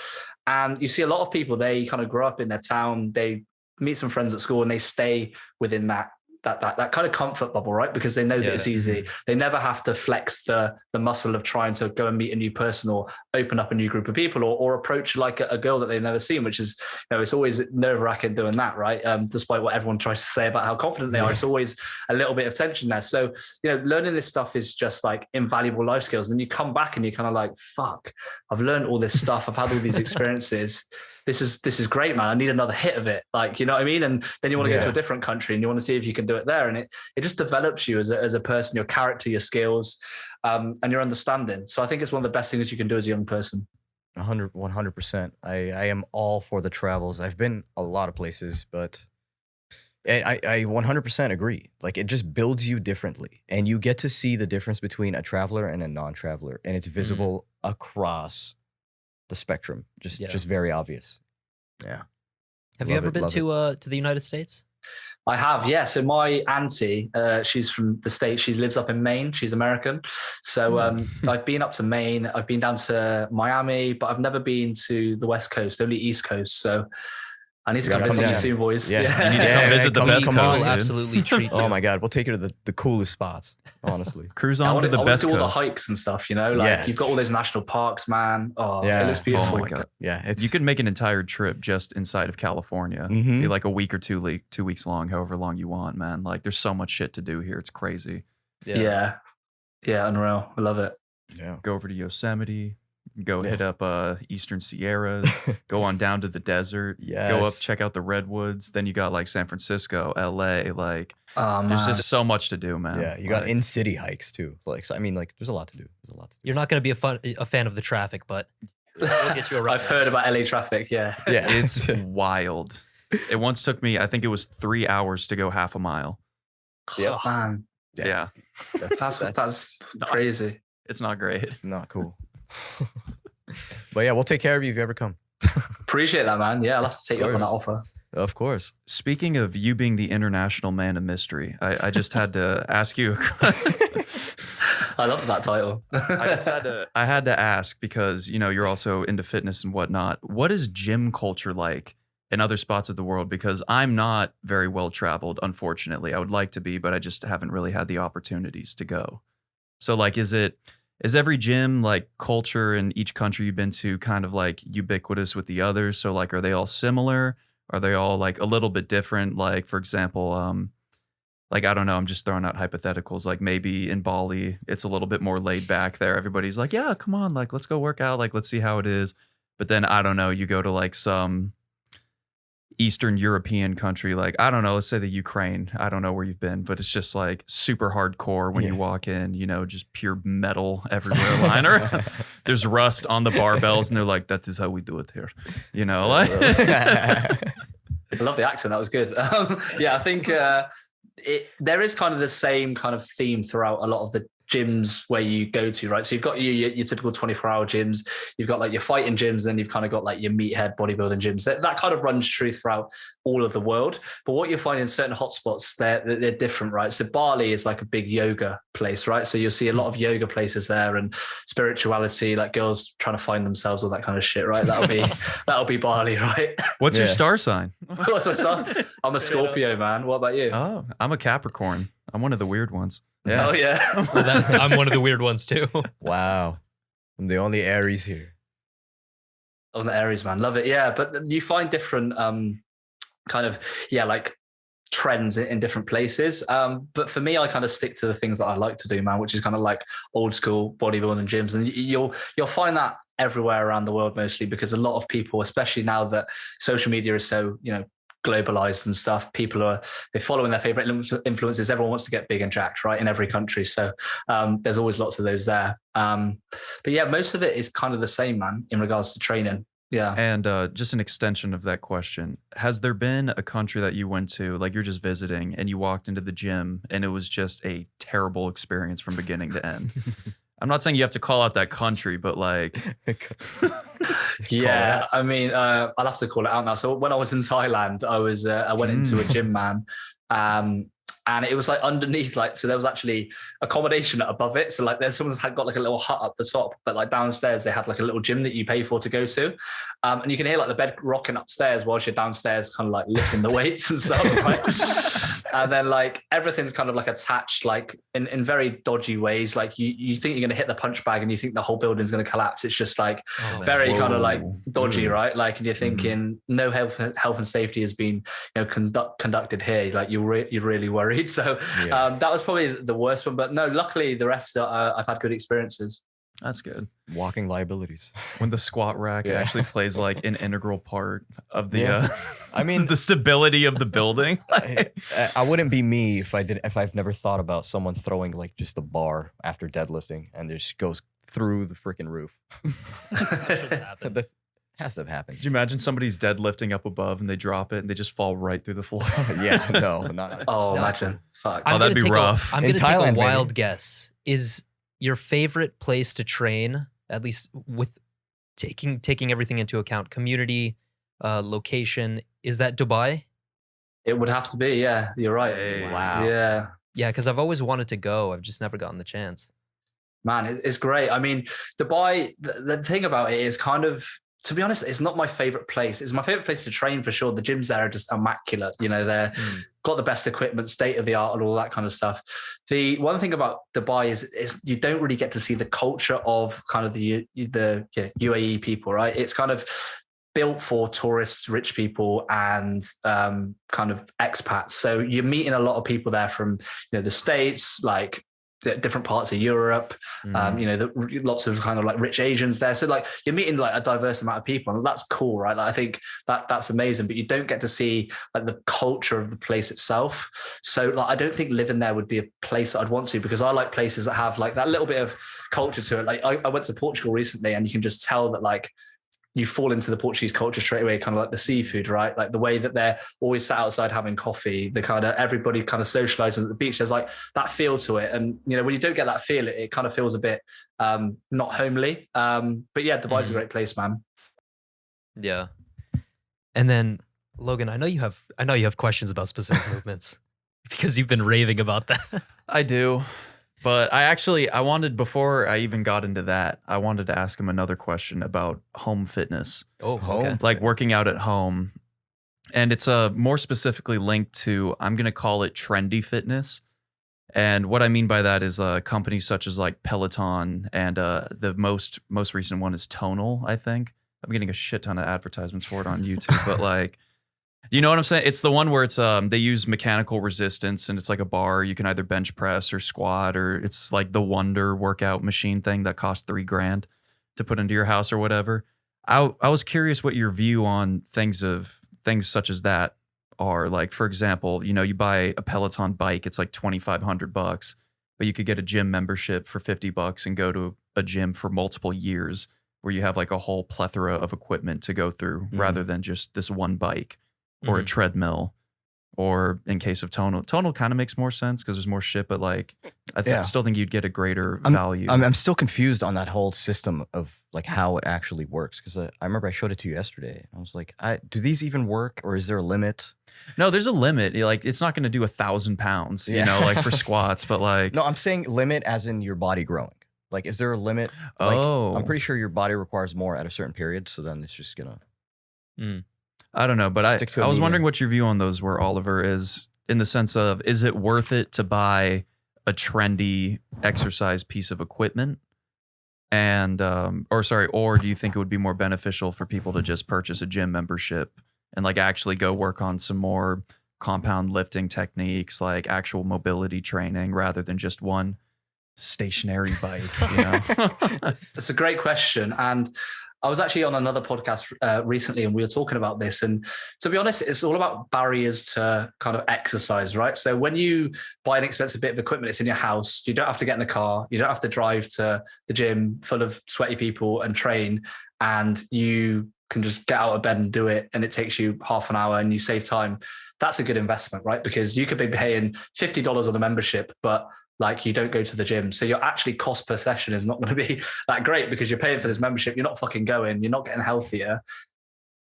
And you see a lot of people, they kind of grow up in their town, they meet some friends at school and they stay within that that kind of comfort bubble, right? Because they know that it's easy. They never have to flex the muscle of trying to go and meet a new person or open up a new group of people or approach like a girl that they've never seen, which is, it's always nerve-wracking doing that, right? Despite what everyone tries to say about how confident they are, it's always a little bit of tension there. So, learning this stuff is just like invaluable life skills. And then you come back and you're kind of like, fuck, I've learned all this stuff. I've had all these experiences. This is great, man. I need another hit of it. Like, you know what I mean? And then you want to go to a different country and you want to see if you can do it there. And it just develops you as a person, your character, your skills, and your understanding. So I think it's one of the best things you can do as a young person. 100%. I am all for the travels. I've been a lot of places, but I 100% agree. Like, it just builds you differently. And you get to see the difference between a traveler and a non-traveler. And it's visible across the spectrum, just very obvious. Yeah. Have you ever been to the United States? I have, yeah. So my auntie, she's from the States. She lives up in Maine. She's American. So I've been up to Maine. I've been down to Miami, but I've never been to the West Coast, only East Coast. So I need to come visit you soon, boys. Yeah. You need to come visit the best coast, dude. Absolutely treat you. Oh my God, we'll take you to the coolest spots, honestly. Cruise on to the best coast. I want to do all the hikes and stuff, Like you've got all those national parks, man. Oh, it looks beautiful. Oh my God. Yeah, you could make an entire trip just inside of California. Be like a week or 2 weeks long, however long you want, man. Like there's so much shit to do here. It's crazy. Yeah, unreal. I love it. Yeah. Go over to Yosemite. Go hit up Eastern Sierras, go on down to the desert, go up, check out the redwoods. Then you got like San Francisco, LA, like there's just so much to do, man. Yeah, you got in-city hikes too. Like, so, I mean, like there's a lot to do. You're not going to be a fan of the traffic, but we'll get you around. I've heard about LA traffic, yeah. It's wild. It once took me, I think it was 3 hours to go half a mile. Yeah, man. Yeah. That's crazy. It's not great. Not cool. But yeah, we'll take care of you if you ever come. Appreciate that, man. Yeah, I'll have to take you up on that offer. Of course. Speaking of you being the international man of mystery, I just had to ask you. I love that title. I had to ask because, you're also into fitness and whatnot. What is gym culture like in other spots of the world? Because I'm not very well traveled, unfortunately. I would like to be, but I just haven't really had the opportunities to go. So like, is every gym like culture in each country you've been to kind of like ubiquitous with the others? So like, are they all similar? Are they all like a little bit different? Like, for example, like, I don't know, I'm just throwing out hypotheticals. Like maybe in Bali, it's a little bit more laid back there. Everybody's like, yeah, come on, like, let's go work out. Like, let's see how it is. But then I don't know, you go to like some Eastern European country, like, I don't know, let's say the Ukraine. I don't know where you've been, but it's just like super hardcore when you walk in, just pure metal everywhere. Liner. There's rust on the barbells and they're like, that is how we do it here. Like. I love the accent. That was good. I think there is kind of the same kind of theme throughout a lot of the gyms where you go to, right? So you've got your typical 24-hour gyms, you've got like your fighting gyms, then you've kind of got like your meathead bodybuilding gyms. That kind of runs true throughout all of the world. But what you find in certain hotspots, they're different, right? So Bali is like a big yoga place, right? So you'll see a lot of yoga places there and spirituality, like girls trying to find themselves, all that kind of shit, right? That'll be Bali, right? What's your star sign? What's my star? I'm a Scorpio, man. What about you? Oh, I'm a Capricorn. I'm one of the weird ones. Yeah. Oh yeah. I'm one of the weird ones too. Wow. I'm the only Aries here. On the Aries, man. Love it. Yeah. But you find different kind of, like trends in different places. But for me, I kind of stick to the things that I like to do, man, which is kind of like old school bodybuilding gyms. And you'll find that everywhere around the world, mostly because a lot of people, especially now that social media is so, globalized and stuff, they're following their favorite influences. Everyone wants to get big and jacked, right, in every country. So there's always lots of those there. But yeah, most of it is kind of the same, man, in regards to training. Yeah. And just an extension of that question, has there been a country that you went to, like you're just visiting and you walked into the gym and it was just a terrible experience from beginning to end? I'm not saying you have to call out that country, but like... Yeah, I mean, I'll have to call it out now. So when I was in Thailand, I went into a gym, man. And it was like underneath, like, so there was actually accommodation above it. So like someone's got like a little hut up the top, but like downstairs, they had like a little gym that you pay for to go to. And you can hear like the bed rocking upstairs whilst you're downstairs, kind of like lifting the weights and stuff, right? And then like everything's kind of like attached, like in very dodgy ways. Like you think you're going to hit the punch bag and you think the whole building's going to collapse. It's just like very kind of like dodgy, right? Like, and you're thinking no health and safety has been, conducted here. Like you're really worried. So that was probably the worst one. But no, luckily the rest I've had good experiences. That's good. Walking liabilities. When the squat rack actually plays like an integral part of the, I mean, the stability of the building. I wouldn't be me if I've never thought about someone throwing like just a bar after deadlifting and it just goes through the freaking roof. That has to have happened. Could you imagine somebody's deadlifting up above and they drop it and they just fall right through the floor? Not. Imagine. Fuck. Oh, that'd be rough. I'm going to take a wild guess. Is your favorite place to train, at least with taking everything into account, community, location, is that Dubai? It would have to be, yeah. You're right. Hey. Wow. Yeah. Yeah, because I've always wanted to go. I've just never gotten the chance. Man, it's great. I mean, Dubai, the thing about it is kind of, to be honest, it's not my favorite place. It's my favorite place to train for sure. The gyms there are just immaculate. They're got the best equipment, state of the art, and all that kind of stuff. The one thing about Dubai is you don't really get to see the culture of kind of the UAE people, right? It's kind of built for tourists, rich people, and kind of expats. So you're meeting a lot of people there from the States, like different parts of Europe, lots of kind of like rich Asians there. So like you're meeting like a diverse amount of people, and that's cool, right? Like I think that's amazing, but you don't get to see like the culture of the place itself. So like I don't think living there would be a place that I'd want to, because I like places that have like that little bit of culture to it. Like I went to Portugal recently, and you can just tell that like you fall into the Portuguese culture straight away, kind of like the seafood, right? Like the way that they're always sat outside having coffee, the kind of everybody kind of socializing at the beach. There's like that feel to it. And, when you don't get that feel, it kind of feels a bit not homely. But yeah, Dubai's a great place, man. Yeah. And then Logan, I know you have questions about specific movements because you've been raving about that. I do. But I wanted, before I even got into that, I wanted to ask him another question about home fitness. Oh, okay. Like working out at home. And it's more specifically linked to, I'm going to call it trendy fitness. And what I mean by that is companies such as like Peloton, and the most recent one is Tonal, I think. I'm getting a shit ton of advertisements for it on YouTube, but like, you know what I'm saying? It's the one where it's they use mechanical resistance, and it's like a bar. You can either bench press or squat, or it's like the Wonder workout machine thing that costs $3,000 to put into your house or whatever. I was curious what your view on things such as that are. Like, for example, you buy a Peloton bike, it's like $2,500, but you could get a gym membership for $50 and go to a gym for multiple years, where you have like a whole plethora of equipment to go through, rather than just this one bike. Or a treadmill, or in case of Tonal kind of makes more sense because there's more shit, but like I still think you'd get a greater value. I'm still confused on that whole system of like how it actually works, because I remember I showed it to you yesterday. I was like, do these even work, or is there a limit? No, there's a limit. Like it's not going to do 1,000 pounds, like for squats, but like no, I'm saying limit as in your body growing. Like, is there a limit? Like, I'm pretty sure your body requires more at a certain period, so then it's just gonna. I don't know, but I was wondering what your view on those were, Oliver, is in the sense of, is it worth it to buy a trendy exercise piece of equipment? And, or do you think it would be more beneficial for people to just purchase a gym membership and like actually go work on some more compound lifting techniques, like actual mobility training, rather than just one stationary bike? That's a great question. And I was actually on another podcast recently, and we were talking about this. And to be honest, it's all about barriers to kind of exercise, right? So when you buy an expensive bit of equipment, it's in your house. You don't have to get in the car. You don't have to drive to the gym full of sweaty people and train. And you can just get out of bed and do it. And it takes you half an hour and you save time. That's a good investment, right? Because you could be paying $50 on a membership, but like you don't go to the gym. So your actually cost per session is not going to be that great, because you're paying for this membership. You're not fucking going, you're not getting healthier.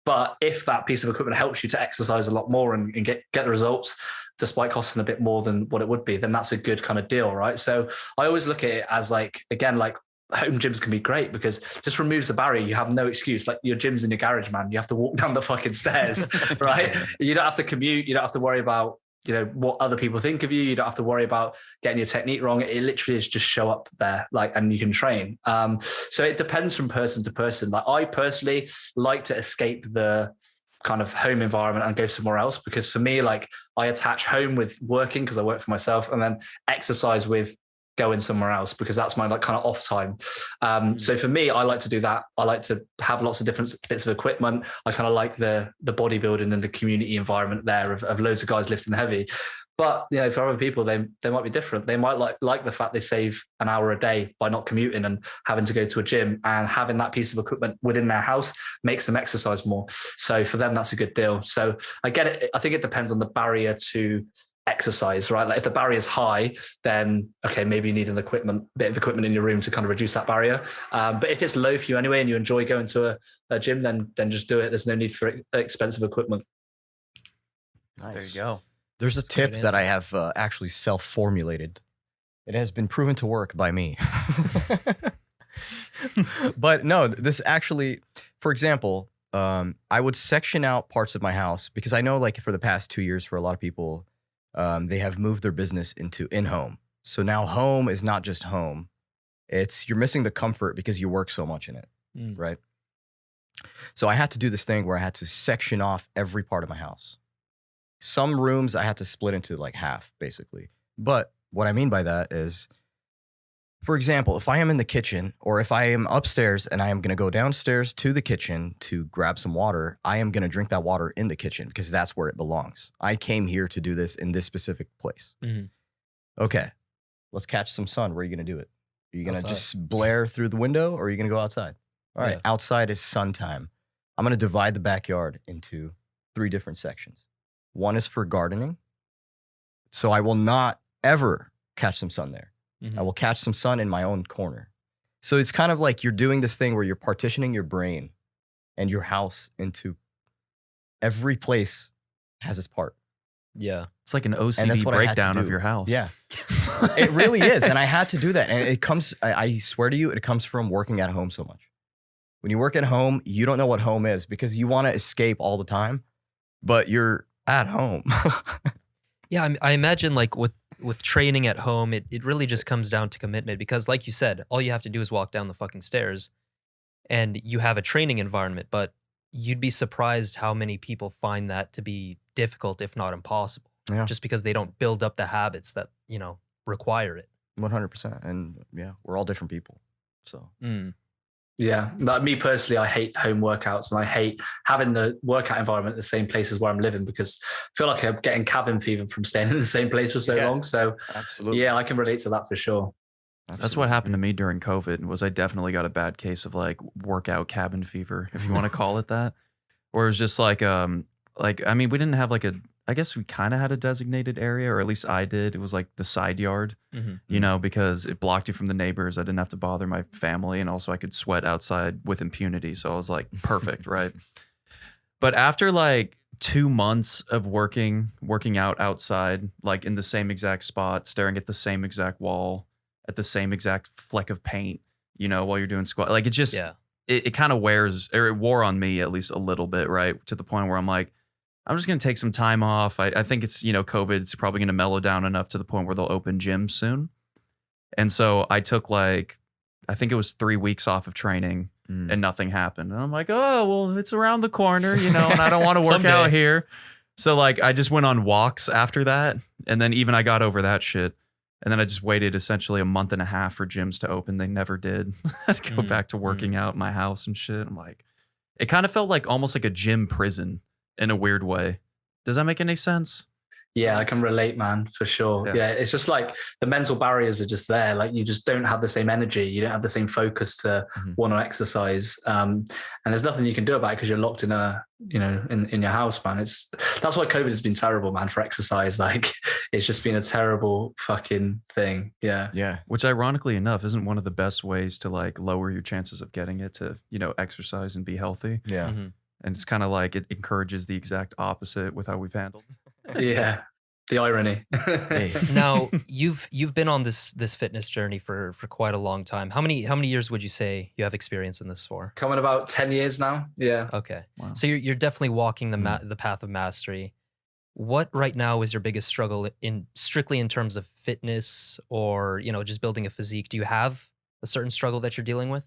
But if that piece of equipment helps you to exercise a lot more and get the results, despite costing a bit more than what it would be, then that's a good kind of deal, right? So I always look at it as like, again, like home gyms can be great because it just removes the barrier. You have no excuse. Like your gym's in your garage, man. You have to walk down the fucking stairs, right? You don't have to commute. You don't have to worry about what other people think of you. You don't have to worry about getting your technique wrong. It literally is just show up there, like, and you can train. So it depends from person to person. Like, I personally like to escape the kind of home environment and go somewhere else, because for me, like, I attach home with working because I work for myself, and then exercise with going somewhere else because that's my like kind of off time. So for me, I like to do that. I like to have lots of different bits of equipment. I kind of like the bodybuilding and the community environment there of loads of guys lifting heavy. But for other people, they might be different. They might like the fact they save an hour a day by not commuting and having to go to a gym, and having that piece of equipment within their house makes them exercise more. So for them, that's a good deal. So I get it. I think it depends on the barrier to exercise, right? Like, if the barrier is high, then okay, maybe you need an bit of equipment in your room to kind of reduce that barrier. But if it's low for you anyway and you enjoy going to a gym, then just do it. There's no need for expensive equipment. Nice. There you go. There's a tip that I have actually self-formulated. It has been proven to work by me. But no, this actually, for example, I would section out parts of my house, because I know, like, for the past 2 years, for a lot of people, they have moved their business into in-home. So now home is not just home. You're missing the comfort because you work so much in it, right? So I had to do this thing where I had to section off every part of my house. Some rooms I had to split into like half, basically. But what I mean by that is, for example, if I am in the kitchen, or if I am upstairs and I am going to go downstairs to the kitchen to grab some water, I am going to drink that water in the kitchen because that's where it belongs. I came here to do this in this specific place. Okay, let's catch some sun. Where are you going to do it? Are you going to just blare through the window, or are you going to go outside? All right, outside is sun time. I'm going to divide the backyard into 3 different sections. One is for gardening. So I will not ever catch some sun there. I will catch some sun in my own corner. So it's kind of like you're doing this thing where you're partitioning your brain and your house into every place has its part. Yeah. It's like an OCD breakdown of your house. Yeah. It really is. And I had to do that. And it comes, I swear to you, it comes from working at home so much. When you work at home, you don't know what home is because you want to escape all the time, but you're at home. Yeah, I imagine, like, with training at home, it really just comes down to commitment, because, like you said, all you have to do is walk down the fucking stairs and you have a training environment, but you'd be surprised how many people find that to be difficult, if not impossible, just because they don't build up the habits that, require it. 100%. And yeah, we're all different people. So. Yeah, like me personally, I hate home workouts, and I hate having the workout environment the same place as where I'm living, because I feel like I'm getting cabin fever from staying in the same place for so long. So absolutely, yeah, I can relate to that for sure. Absolutely. That's what happened to me during COVID. Was I definitely got a bad case of like workout cabin fever, if you want to call it that, or it was just like I mean, we didn't have like I guess we kind of had a designated area, or at least I did. It was like the side yard, because it blocked you from the neighbors. I didn't have to bother my family. And also I could sweat outside with impunity. So I was like, perfect, right? But after like 2 months of working out outside, like in the same exact spot, staring at the same exact wall, at the same exact fleck of paint, while you're doing squat, like it just, it kind of it wore on me at least a little bit, right? To the point where I'm like, I'm just going to take some time off. I think it's, COVID, it's probably going to mellow down enough to the point where they'll open gyms soon. And so I took I think it was 3 weeks off of training and nothing happened. And I'm like, oh, well, it's around the corner, and I don't want to work out here. So like, I just went on walks after that. And then even I got over that shit. And then I just waited essentially a month and a half for gyms to open. They never did. I had to go back to working out in my house and shit. I'm like, it kind of felt like almost like a gym prison in a weird way. Does that make any sense? Yeah, I can relate, man, for sure. Yeah, it's just like the mental barriers are just there. Like, you just don't have the same energy. You don't have the same focus to want to exercise. And there's nothing you can do about it because you're locked in in your house, man. That's why COVID has been terrible, man, for exercise. Like, it's just been a terrible fucking thing. Yeah. Yeah. Which ironically enough isn't one of the best ways to like lower your chances of getting it, to, exercise and be healthy. Yeah. And it's kind of like it encourages the exact opposite with how we've handled. Yeah, the irony. Now, you've been on this fitness journey for quite a long time. How many years would you say you have experience in this for? Coming about 10 years now. Yeah. Okay. Wow. So you're definitely walking the path of mastery. what right now is your biggest struggle in strictly in terms of fitness or, just building a physique? Do you have a certain struggle that you're dealing with?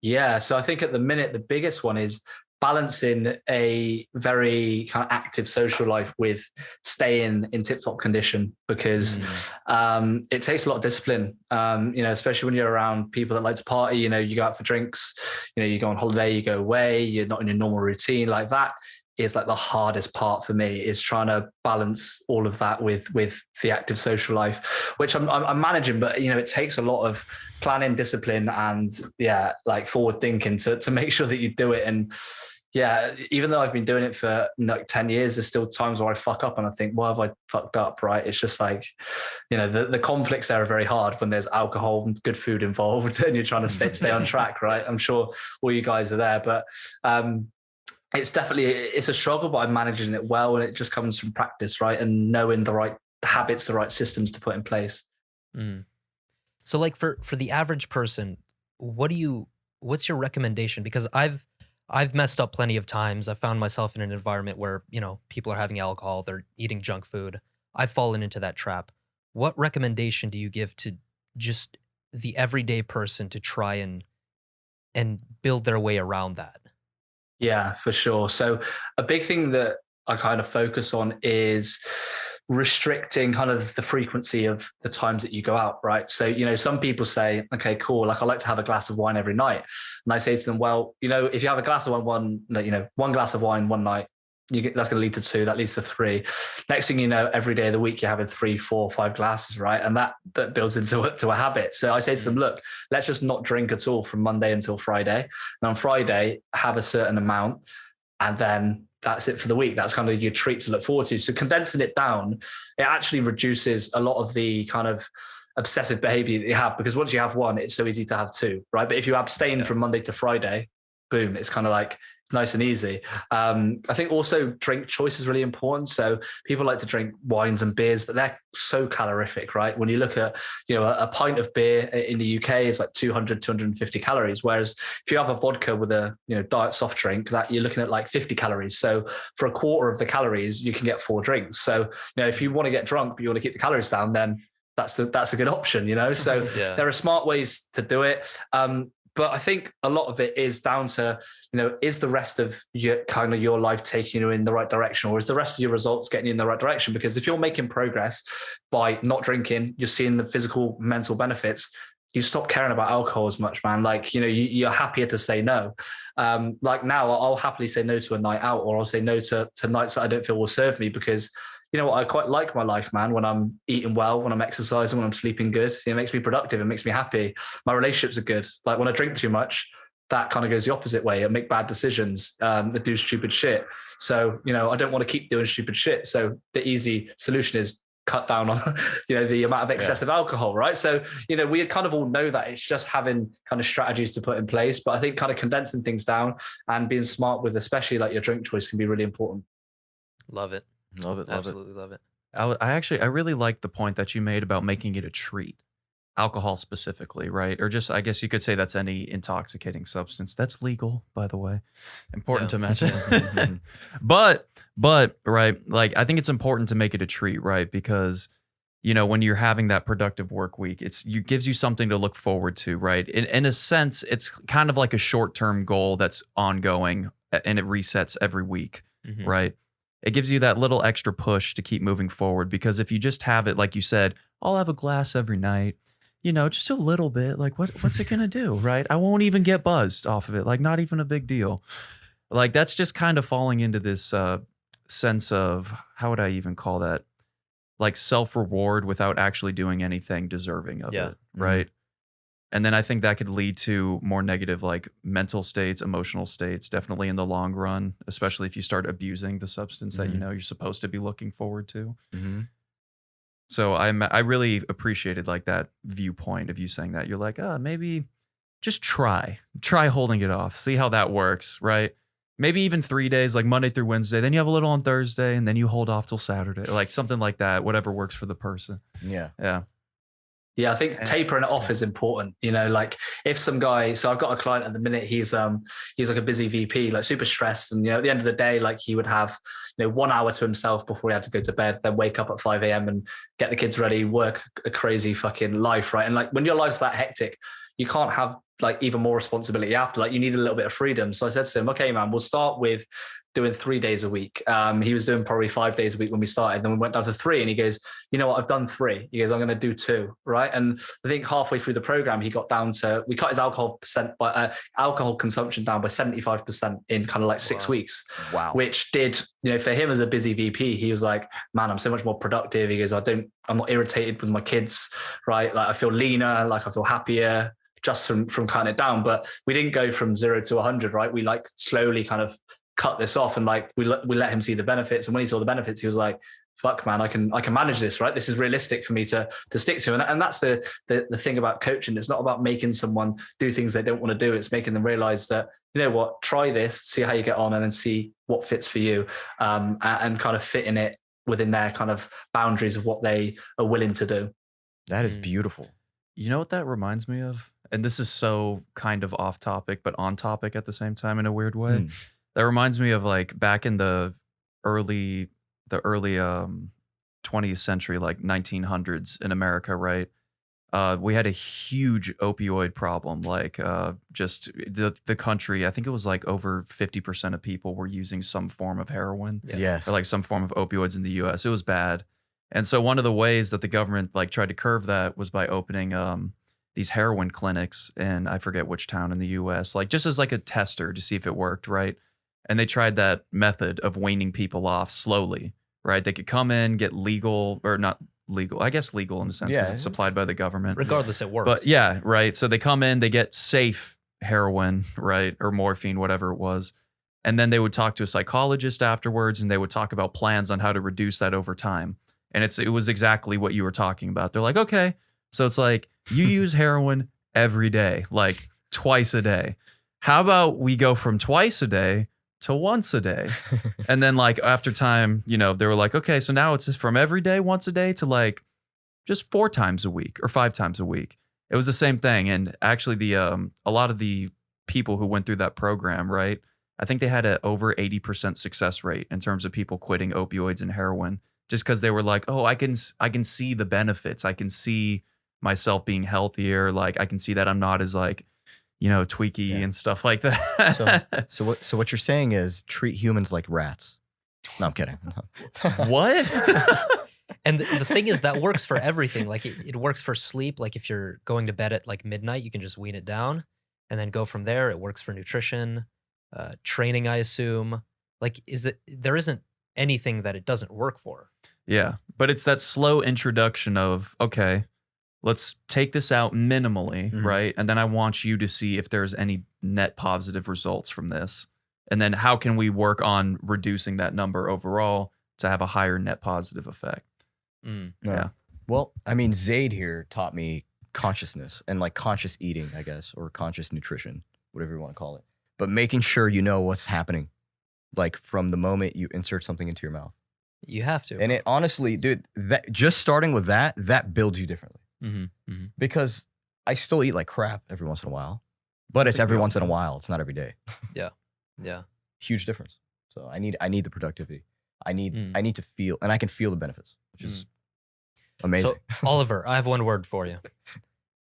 Yeah, so I think at the minute the biggest one is balancing a very kind of active social life with staying in tip-top condition, because it takes a lot of discipline. Especially when you're around people that like to party. You go out for drinks, you go on holiday, you go away, you're not in your normal routine. Like that is like the hardest part for me, is trying to balance all of that with the active social life, which I'm managing. But it takes a lot of planning, discipline, and like forward thinking to make sure that you do it. And even though I've been doing it for like 10 years, there's still times where I fuck up and I think, why have I fucked up? Right? It's just like, the conflicts there are very hard when there's alcohol and good food involved and you're trying to stay on track. Right? I'm sure all you guys are there, but it's a struggle, but I'm managing it well, and it just comes from practice, right? And knowing the right habits, the right systems to put in place. So like for the average person, what's your recommendation? Because I've messed up plenty of times. I've found myself in an environment where, people are having alcohol, they're eating junk food. I've fallen into that trap. What recommendation do you give to just the everyday person to try and build their way around that? Yeah, for sure. So a big thing that I kind of focus on is restricting kind of the frequency of the times that you go out, right? So, some people say, okay, cool, like I like to have a glass of wine every night. And I say to them, well, if you have a glass of wine, one glass of wine one night, that's going to lead to 2, that leads to 3. Next thing you know, every day of the week, you're having 3, 4, 5 glasses, right? And that builds into a habit. So I say to them, look, let's just not drink at all from Monday until Friday. And on Friday, have a certain amount. And then that's it for the week. That's kind of your treat to look forward to. So condensing it down, it actually reduces a lot of the kind of obsessive behavior that you have, because once you have one, it's so easy to have 2, right? But if you abstain from Monday to Friday, boom, it's kind of like nice and easy. I think also drink choice is really important. So people like to drink wines and beers, but they're so calorific, right? When you look at, a pint of beer in the UK is like 200, 250 calories. Whereas if you have a vodka with a, diet soft drink, that you're looking at like 50 calories. So for a quarter of the calories, you can get 4 drinks. So, if you want to get drunk, but you want to keep the calories down, then that's a good option, So there are smart ways to do it. But I think a lot of it is down to, is the rest of your life taking you in the right direction, or is the rest of your results getting you in the right direction? Because if you're making progress by not drinking, you're seeing the physical, mental benefits, you stop caring about alcohol as much, man. Like, you're happier to say no. Like now I'll happily say no to a night out, or I'll say no to nights that I don't feel will serve me, because I quite like my life, man, when I'm eating well, when I'm exercising, when I'm sleeping good. It makes me productive. It makes me happy. My relationships are good. Like when I drink too much, that kind of goes the opposite way. I make bad decisions that do stupid shit. So, I don't want to keep doing stupid shit. So the easy solution is cut down on, the amount of excessive alcohol, right? So, we kind of all know that. It's just having kind of strategies to put in place. But I think kind of condensing things down and being smart with, especially like your drink choice, can be really important. Love it. Love it. Absolutely love it. I really like the point that you made about making it a treat. Alcohol specifically, right? Or just, I guess you could say that's any intoxicating substance. That's legal, by the way. Important to mention. But right, like I think it's important to make it a treat, right? Because when you're having that productive work week, it gives you something to look forward to, right? In a sense, it's kind of like a short-term goal that's ongoing and it resets every week, right? It gives you that little extra push to keep moving forward, because if you just have it, like you said, I'll have a glass every night, just a little bit, like what's it going to do, right? I won't even get buzzed off of it. Like not even a big deal. Like that's just kind of falling into this sense of, how would I even call that? Like self-reward without actually doing anything deserving of it, right? And then I think that could lead to more negative, like mental states, emotional states, definitely in the long run, especially if you start abusing the substance that you're supposed to be looking forward to. So I really appreciated like that viewpoint of you saying that. You're like, maybe just try holding it off, see how that works, right? Maybe even 3 days, like Monday through Wednesday. Then you have a little on Thursday, and then you hold off till Saturday, like something like that. Whatever works for the person. Yeah. Yeah. Yeah, I think tapering it off is important. You know, like if some guy, so I've got a client at the minute, he's like a busy VP, like super stressed. And, you know, at the end of the day, like he would have, 1 hour to himself before he had to go to bed, then wake up at 5 a.m. and get the kids ready, work a crazy fucking life, right? And like when your life's that hectic, you can't have like even more responsibility after, like you need a little bit of freedom. So I said to him, okay, man, we'll start with doing 3 days a week. He was doing probably 5 days a week when we started. Then we went down to 3 and he goes, you know what, I've done 3. He goes, I'm going to do 2. Right. And I think halfway through the program, he got down to, we cut his alcohol consumption down by 75% in kind of like 6 weeks. Wow. Which did, for him as a busy VP, he was like, man, I'm so much more productive. He goes, I'm not irritated with my kids. Right. Like I feel leaner, like I feel happier just from cutting it down. But we didn't go from 0 to 100. Right. We like slowly kind of cut this off, and like we let him see the benefits. And when he saw the benefits, he was like, fuck man, I can manage this, right? This is realistic for me to stick to. And that's the thing about coaching. It's not about making someone do things they don't want to do. It's making them realize that, you know what, try this, see how you get on, and then see what fits for you, and kind of fitting it within their kind of boundaries of what they are willing to do. That is beautiful. You know what that reminds me of? And this is so kind of off topic, but on topic at the same time in a weird way. That reminds me of like back in the early 20th century, like 1900s in America, right? We had a huge opioid problem. Like just the country, I think it was like over 50% of people were using some form of heroin. Yes. Or like some form of opioids in the US. It was bad. And so one of the ways that the government like tried to curb that was by opening these heroin clinics in, I forget which town in the US, like just as like a tester to see if it worked, right? And they tried that method of weaning people off slowly, right? They could come in, get legal, or not legal, I guess legal in a sense, because it's supplied by the government. Regardless, it works. But yeah, right. So they come in, they get safe heroin, right? Or morphine, whatever it was. And then they would talk to a psychologist afterwards, and they would talk about plans on how to reduce that over time. And it was exactly what you were talking about. They're like, okay, so it's like you use heroin every day, like twice a day. How about we go from twice a day to once a day? And then like after time, they were like, okay, so now it's from every day, once a day, to like just 4 times a week or 5 times a week. It was the same thing. And actually a lot of the people who went through that program, right, I think they had an over 80% success rate in terms of people quitting opioids and heroin, just because they were like, oh, I can see the benefits. I can see myself being healthier. Like I can see that I'm not as like, tweaky and stuff like that. So what you're saying is treat humans like rats. No, I'm kidding. What? And the thing is that works for everything. Like it works for sleep. Like if you're going to bed at like midnight, you can just wean it down and then go from there. It works for nutrition, training, I assume. Like there isn't anything that it doesn't work for. Yeah, but it's that slow introduction of, okay, let's take this out minimally, right? And then I want you to see if there's any net positive results from this. And then how can we work on reducing that number overall to have a higher net positive effect? Yeah. Well, I mean, Zaid here taught me consciousness and like conscious eating, I guess, or conscious nutrition, whatever you want to call it. But making sure you know what's happening, like from the moment you insert something into your mouth. You have to. And it honestly, dude, that just starting with that builds you differently. Because I still eat like crap every once in a while, but it's every once in a while. It's not every day. Yeah. Huge difference. So I need the productivity. I need to feel, and I can feel the benefits, which is amazing. So Oliver, I have one word for you: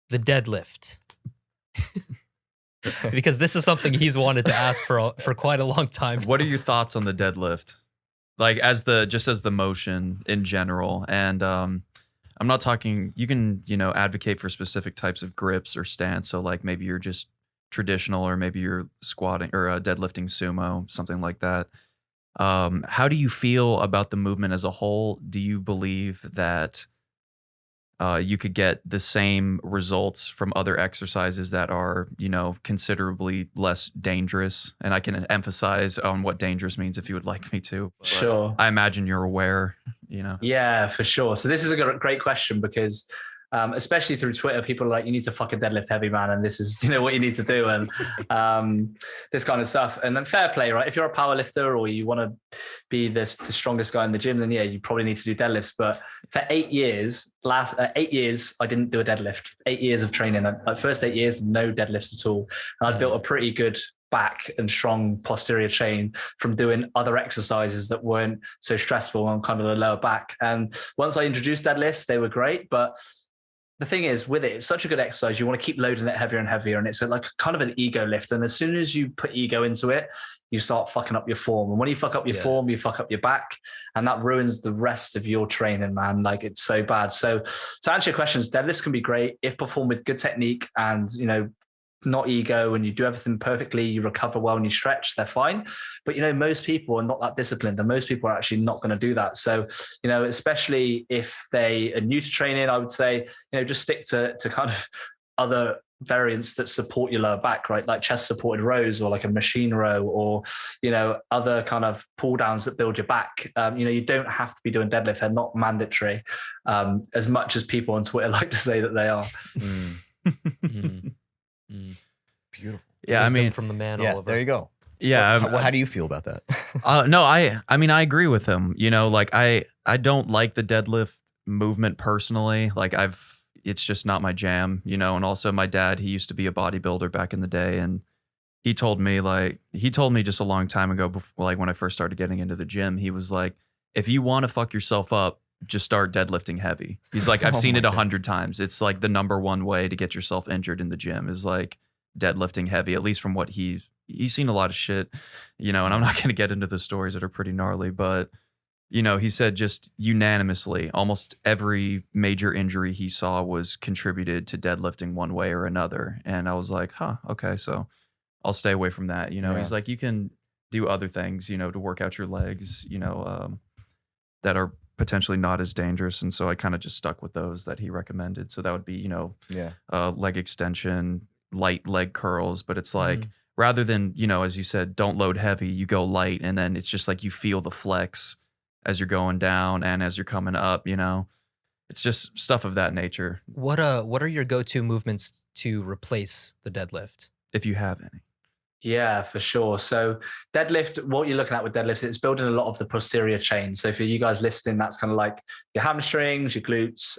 the deadlift. Because this is something he's wanted to ask for quite a long time. What are your thoughts on the deadlift? Like as the motion in general, and I'm not talking, you can, advocate for specific types of grips or stance. So like maybe you're just traditional, or maybe you're squatting or deadlifting sumo, something like that. How do you feel about the movement as a whole? Do you believe that you could get the same results from other exercises that are, considerably less dangerous? And I can emphasize on what dangerous means if you would like me to. Sure. I imagine you're aware, Yeah, for sure. So this is a great question because especially through Twitter, people are like, you need to fucking deadlift heavy, man. And this is, what you need to do. And this kind of stuff. And then fair play, right? If you're a power lifter or you want to be the strongest guy in the gym, then yeah, you probably need to do deadlifts. But for 8 years, 8 years, I didn't do a deadlift. 8 years of training. Like first 8 years, no deadlifts at all. And I built a pretty good back and strong posterior chain from doing other exercises that weren't so stressful on kind of the lower back. And once I introduced deadlifts, they were great. But the thing is with it, it's such a good exercise. You want to keep loading it heavier and heavier. And it's like kind of an ego lift. And as soon as you put ego into it, you start fucking up your form. And when you fuck up your form, you fuck up your back. And that ruins the rest of your training, man. Like it's so bad. So to answer your questions, deadlifts can be great if performed with good technique and, you know, not ego, and you do everything perfectly, you recover well and you stretch, they're fine. But, you know, most people are not that disciplined and most people are actually not going to do that. So, you know, especially if they are new to training, I would say, you know, just stick to kind of other variants that support your lower back, right? Like chest supported rows or like a machine row or, you know, other kind of pull downs that build your back. You know, you don't have to be doing deadlift. They're not mandatory as much as people on Twitter like to say that they are. Beautiful. Yeah, Wisdom I mean, from the man, Yeah, Oliver. there you go. yeah. How do you feel about that? No, I mean, I agree with him. You know, like I don't like the deadlift movement personally. Like it's just not my jam, you know. And also my dad, he used to be a bodybuilder back in the day. And he told me just a long time ago, before, like when I first started getting into the gym, he was like, if you want to fuck yourself up, just start deadlifting heavy. He's like, I've seen it 100 times. It's like the number one way to get yourself injured in the gym is like deadlifting heavy, at least from what he's seen a lot of shit, you know, and I'm not going to get into the stories that are pretty gnarly, but you know, he said just unanimously, almost every major injury he saw was contributed to deadlifting one way or another. And I was like, okay, so I'll stay away from that. You know, he's like, you can do other things, you know, to work out your legs, you know, that are potentially not as dangerous. And so I kind of just stuck with those that he recommended. So that would be, you know, leg extension, light leg curls. But it's like, rather than, you know, as you said, don't load heavy, you go light. And then it's just like you feel the flex as you're going down and as you're coming up, you know. It's just stuff of that nature. What are your go-to movements to replace the deadlift? If you have any. Yeah, for sure. So deadlift, what you're looking at with deadlift, it's building a lot of the posterior chain. So for you guys listening, that's kind of like your hamstrings, your glutes,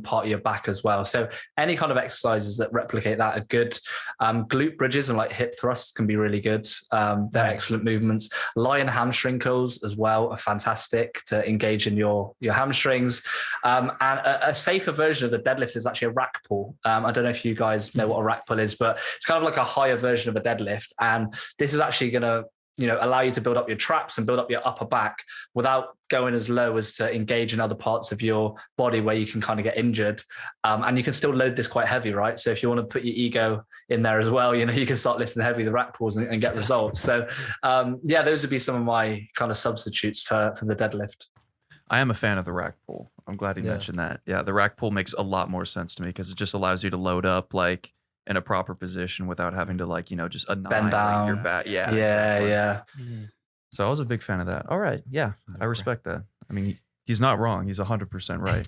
part of your back as well. So any kind of exercises that replicate that are good. Glute bridges and like hip thrusts can be really good. They're excellent movements. Lion hamstring curls as well are fantastic to engage in your hamstrings. And a safer version of the deadlift is actually a rack pull. I don't know if you guys know what a rack pull is, but it's kind of like a higher version of a deadlift. And this is actually going to, you know, allow you to build up your traps and build up your upper back without going as low as to engage in other parts of your body where you can kind of get injured. And you can still load this quite heavy, right? So if you want to put your ego in there as well, you know, you can start lifting heavy, the rack pulls and get results. So yeah, those would be some of my kind of substitutes for the deadlift. I am a fan of the rack pull. I'm glad you mentioned that. Yeah, the rack pull makes a lot more sense to me because it just allows you to load up like in a proper position without having to like, you know, just annihilate your back. Yeah. Exactly. So I was a big fan of that. All right. Yeah. I respect that. I mean, he's not wrong. He's 100% right.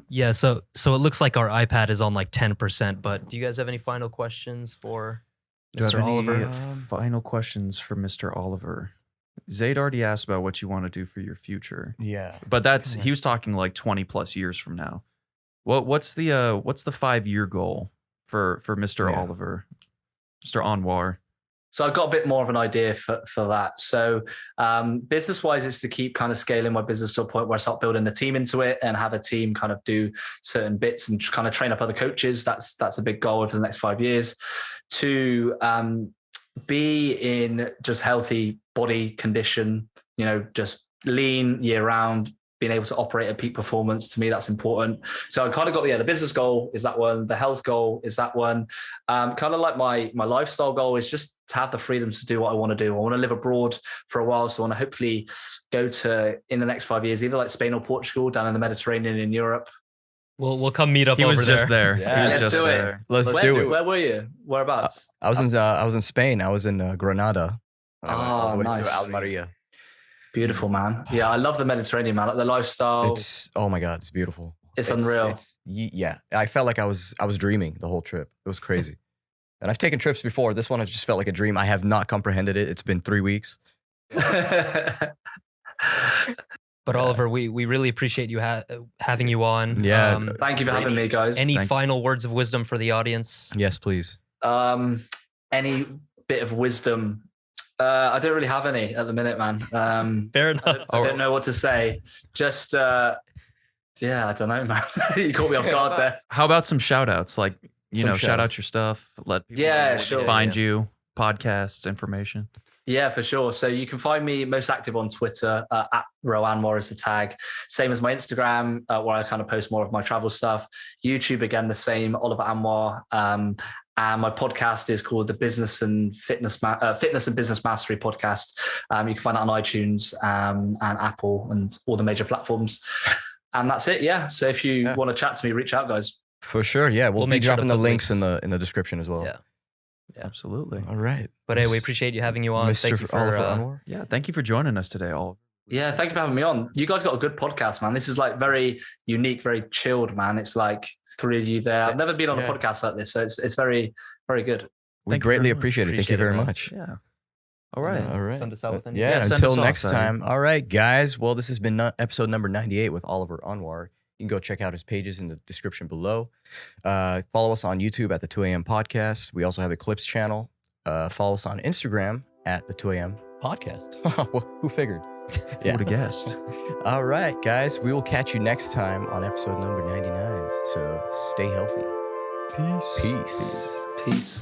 Yeah. So it looks like our iPad is on like 10%, but do you guys have any final questions for Mr. Oliver? Final questions for Mr. Oliver. Zaid already asked about what you want to do for your future. Yeah. But he was talking like 20 plus years from now. What's the 5-year goal for Mr. Oliver, Mr. Anwar? So I've got a bit more of an idea for that. So business wise, it's to keep kind of scaling my business to a point where I start building a team into it and have a team kind of do certain bits and kind of train up other coaches. That's a big goal over the next 5 years. To be in just healthy body condition, you know, just lean year round, being able to operate at peak performance. To me, that's important. So I kind of got, the business goal is that one. The health goal is that one. Kind of like my lifestyle goal is just to have the freedom to do what I want to do. I want to live abroad for a while. So I want to hopefully go to, in the next 5 years, either like Spain or Portugal, down in the Mediterranean in Europe. We'll come meet up. He was over just there. there. He was just there. Let's do it. Where were you? Whereabouts? I was in Spain. I was in Granada. All the way nice. to Almeria. Beautiful, man. Yeah, I love the Mediterranean, man. Like the lifestyle. It's, oh my God, it's beautiful. It's unreal. Yeah, I felt like I was dreaming the whole trip. It was crazy. And I've taken trips before. This one, I just felt like a dream. I have not comprehended it. It's been 3 weeks. But Oliver, we really appreciate you having you on. Yeah. Thank you for having me, guys. Any final words of wisdom for the audience? Yes, please. Any bit of wisdom? I don't really have any at the minute, man. Fair enough. I don't know what to say. Just, I don't know, man. You caught me off guard there. How about some shout outs? Like, Some shout shout-outs. out your stuff. Let people Yeah, know where sure. to find you, podcasts, information. Yeah, for sure. So you can find me most active on Twitter at Anwar is the tag. Same as my Instagram, where I kind of post more of my travel stuff. YouTube, again, the same, Oliver Anwar. And my podcast is called the Fitness and Business Mastery Podcast. You can find that on iTunes and Apple and all the major platforms. And that's it. Yeah. So if you want to chat to me, reach out, guys. For sure. Yeah. We'll be make sure to dropping the put links in the description as well. Yeah. Absolutely. All right. But hey, we appreciate you having you on. Mr. Thank you for Oliver Anwar. Yeah. Thank you for joining us today, all. Yeah, thank you for having me on. You guys got a good podcast, man. This is like very unique, very chilled, man. It's like three of you there. I've never been on a podcast like this, so it's very, very good. We Thank you greatly very much. appreciate it. Thank you Appreciate it, very man. much. Yeah. All right. All right. Send us out with any. Yeah, send until us off, next then. time. All right, guys. Well, this has been episode number 98 with Oliver Anwar. You can go check out his pages in the description below. Follow us on YouTube at the 2 a.m. podcast. We also have a Clips channel. Follow us on Instagram at the 2 a.m. podcast. Who figured? Who would have guessed? All right, guys. We will catch you next time on episode number 99. So stay healthy. Peace. Peace.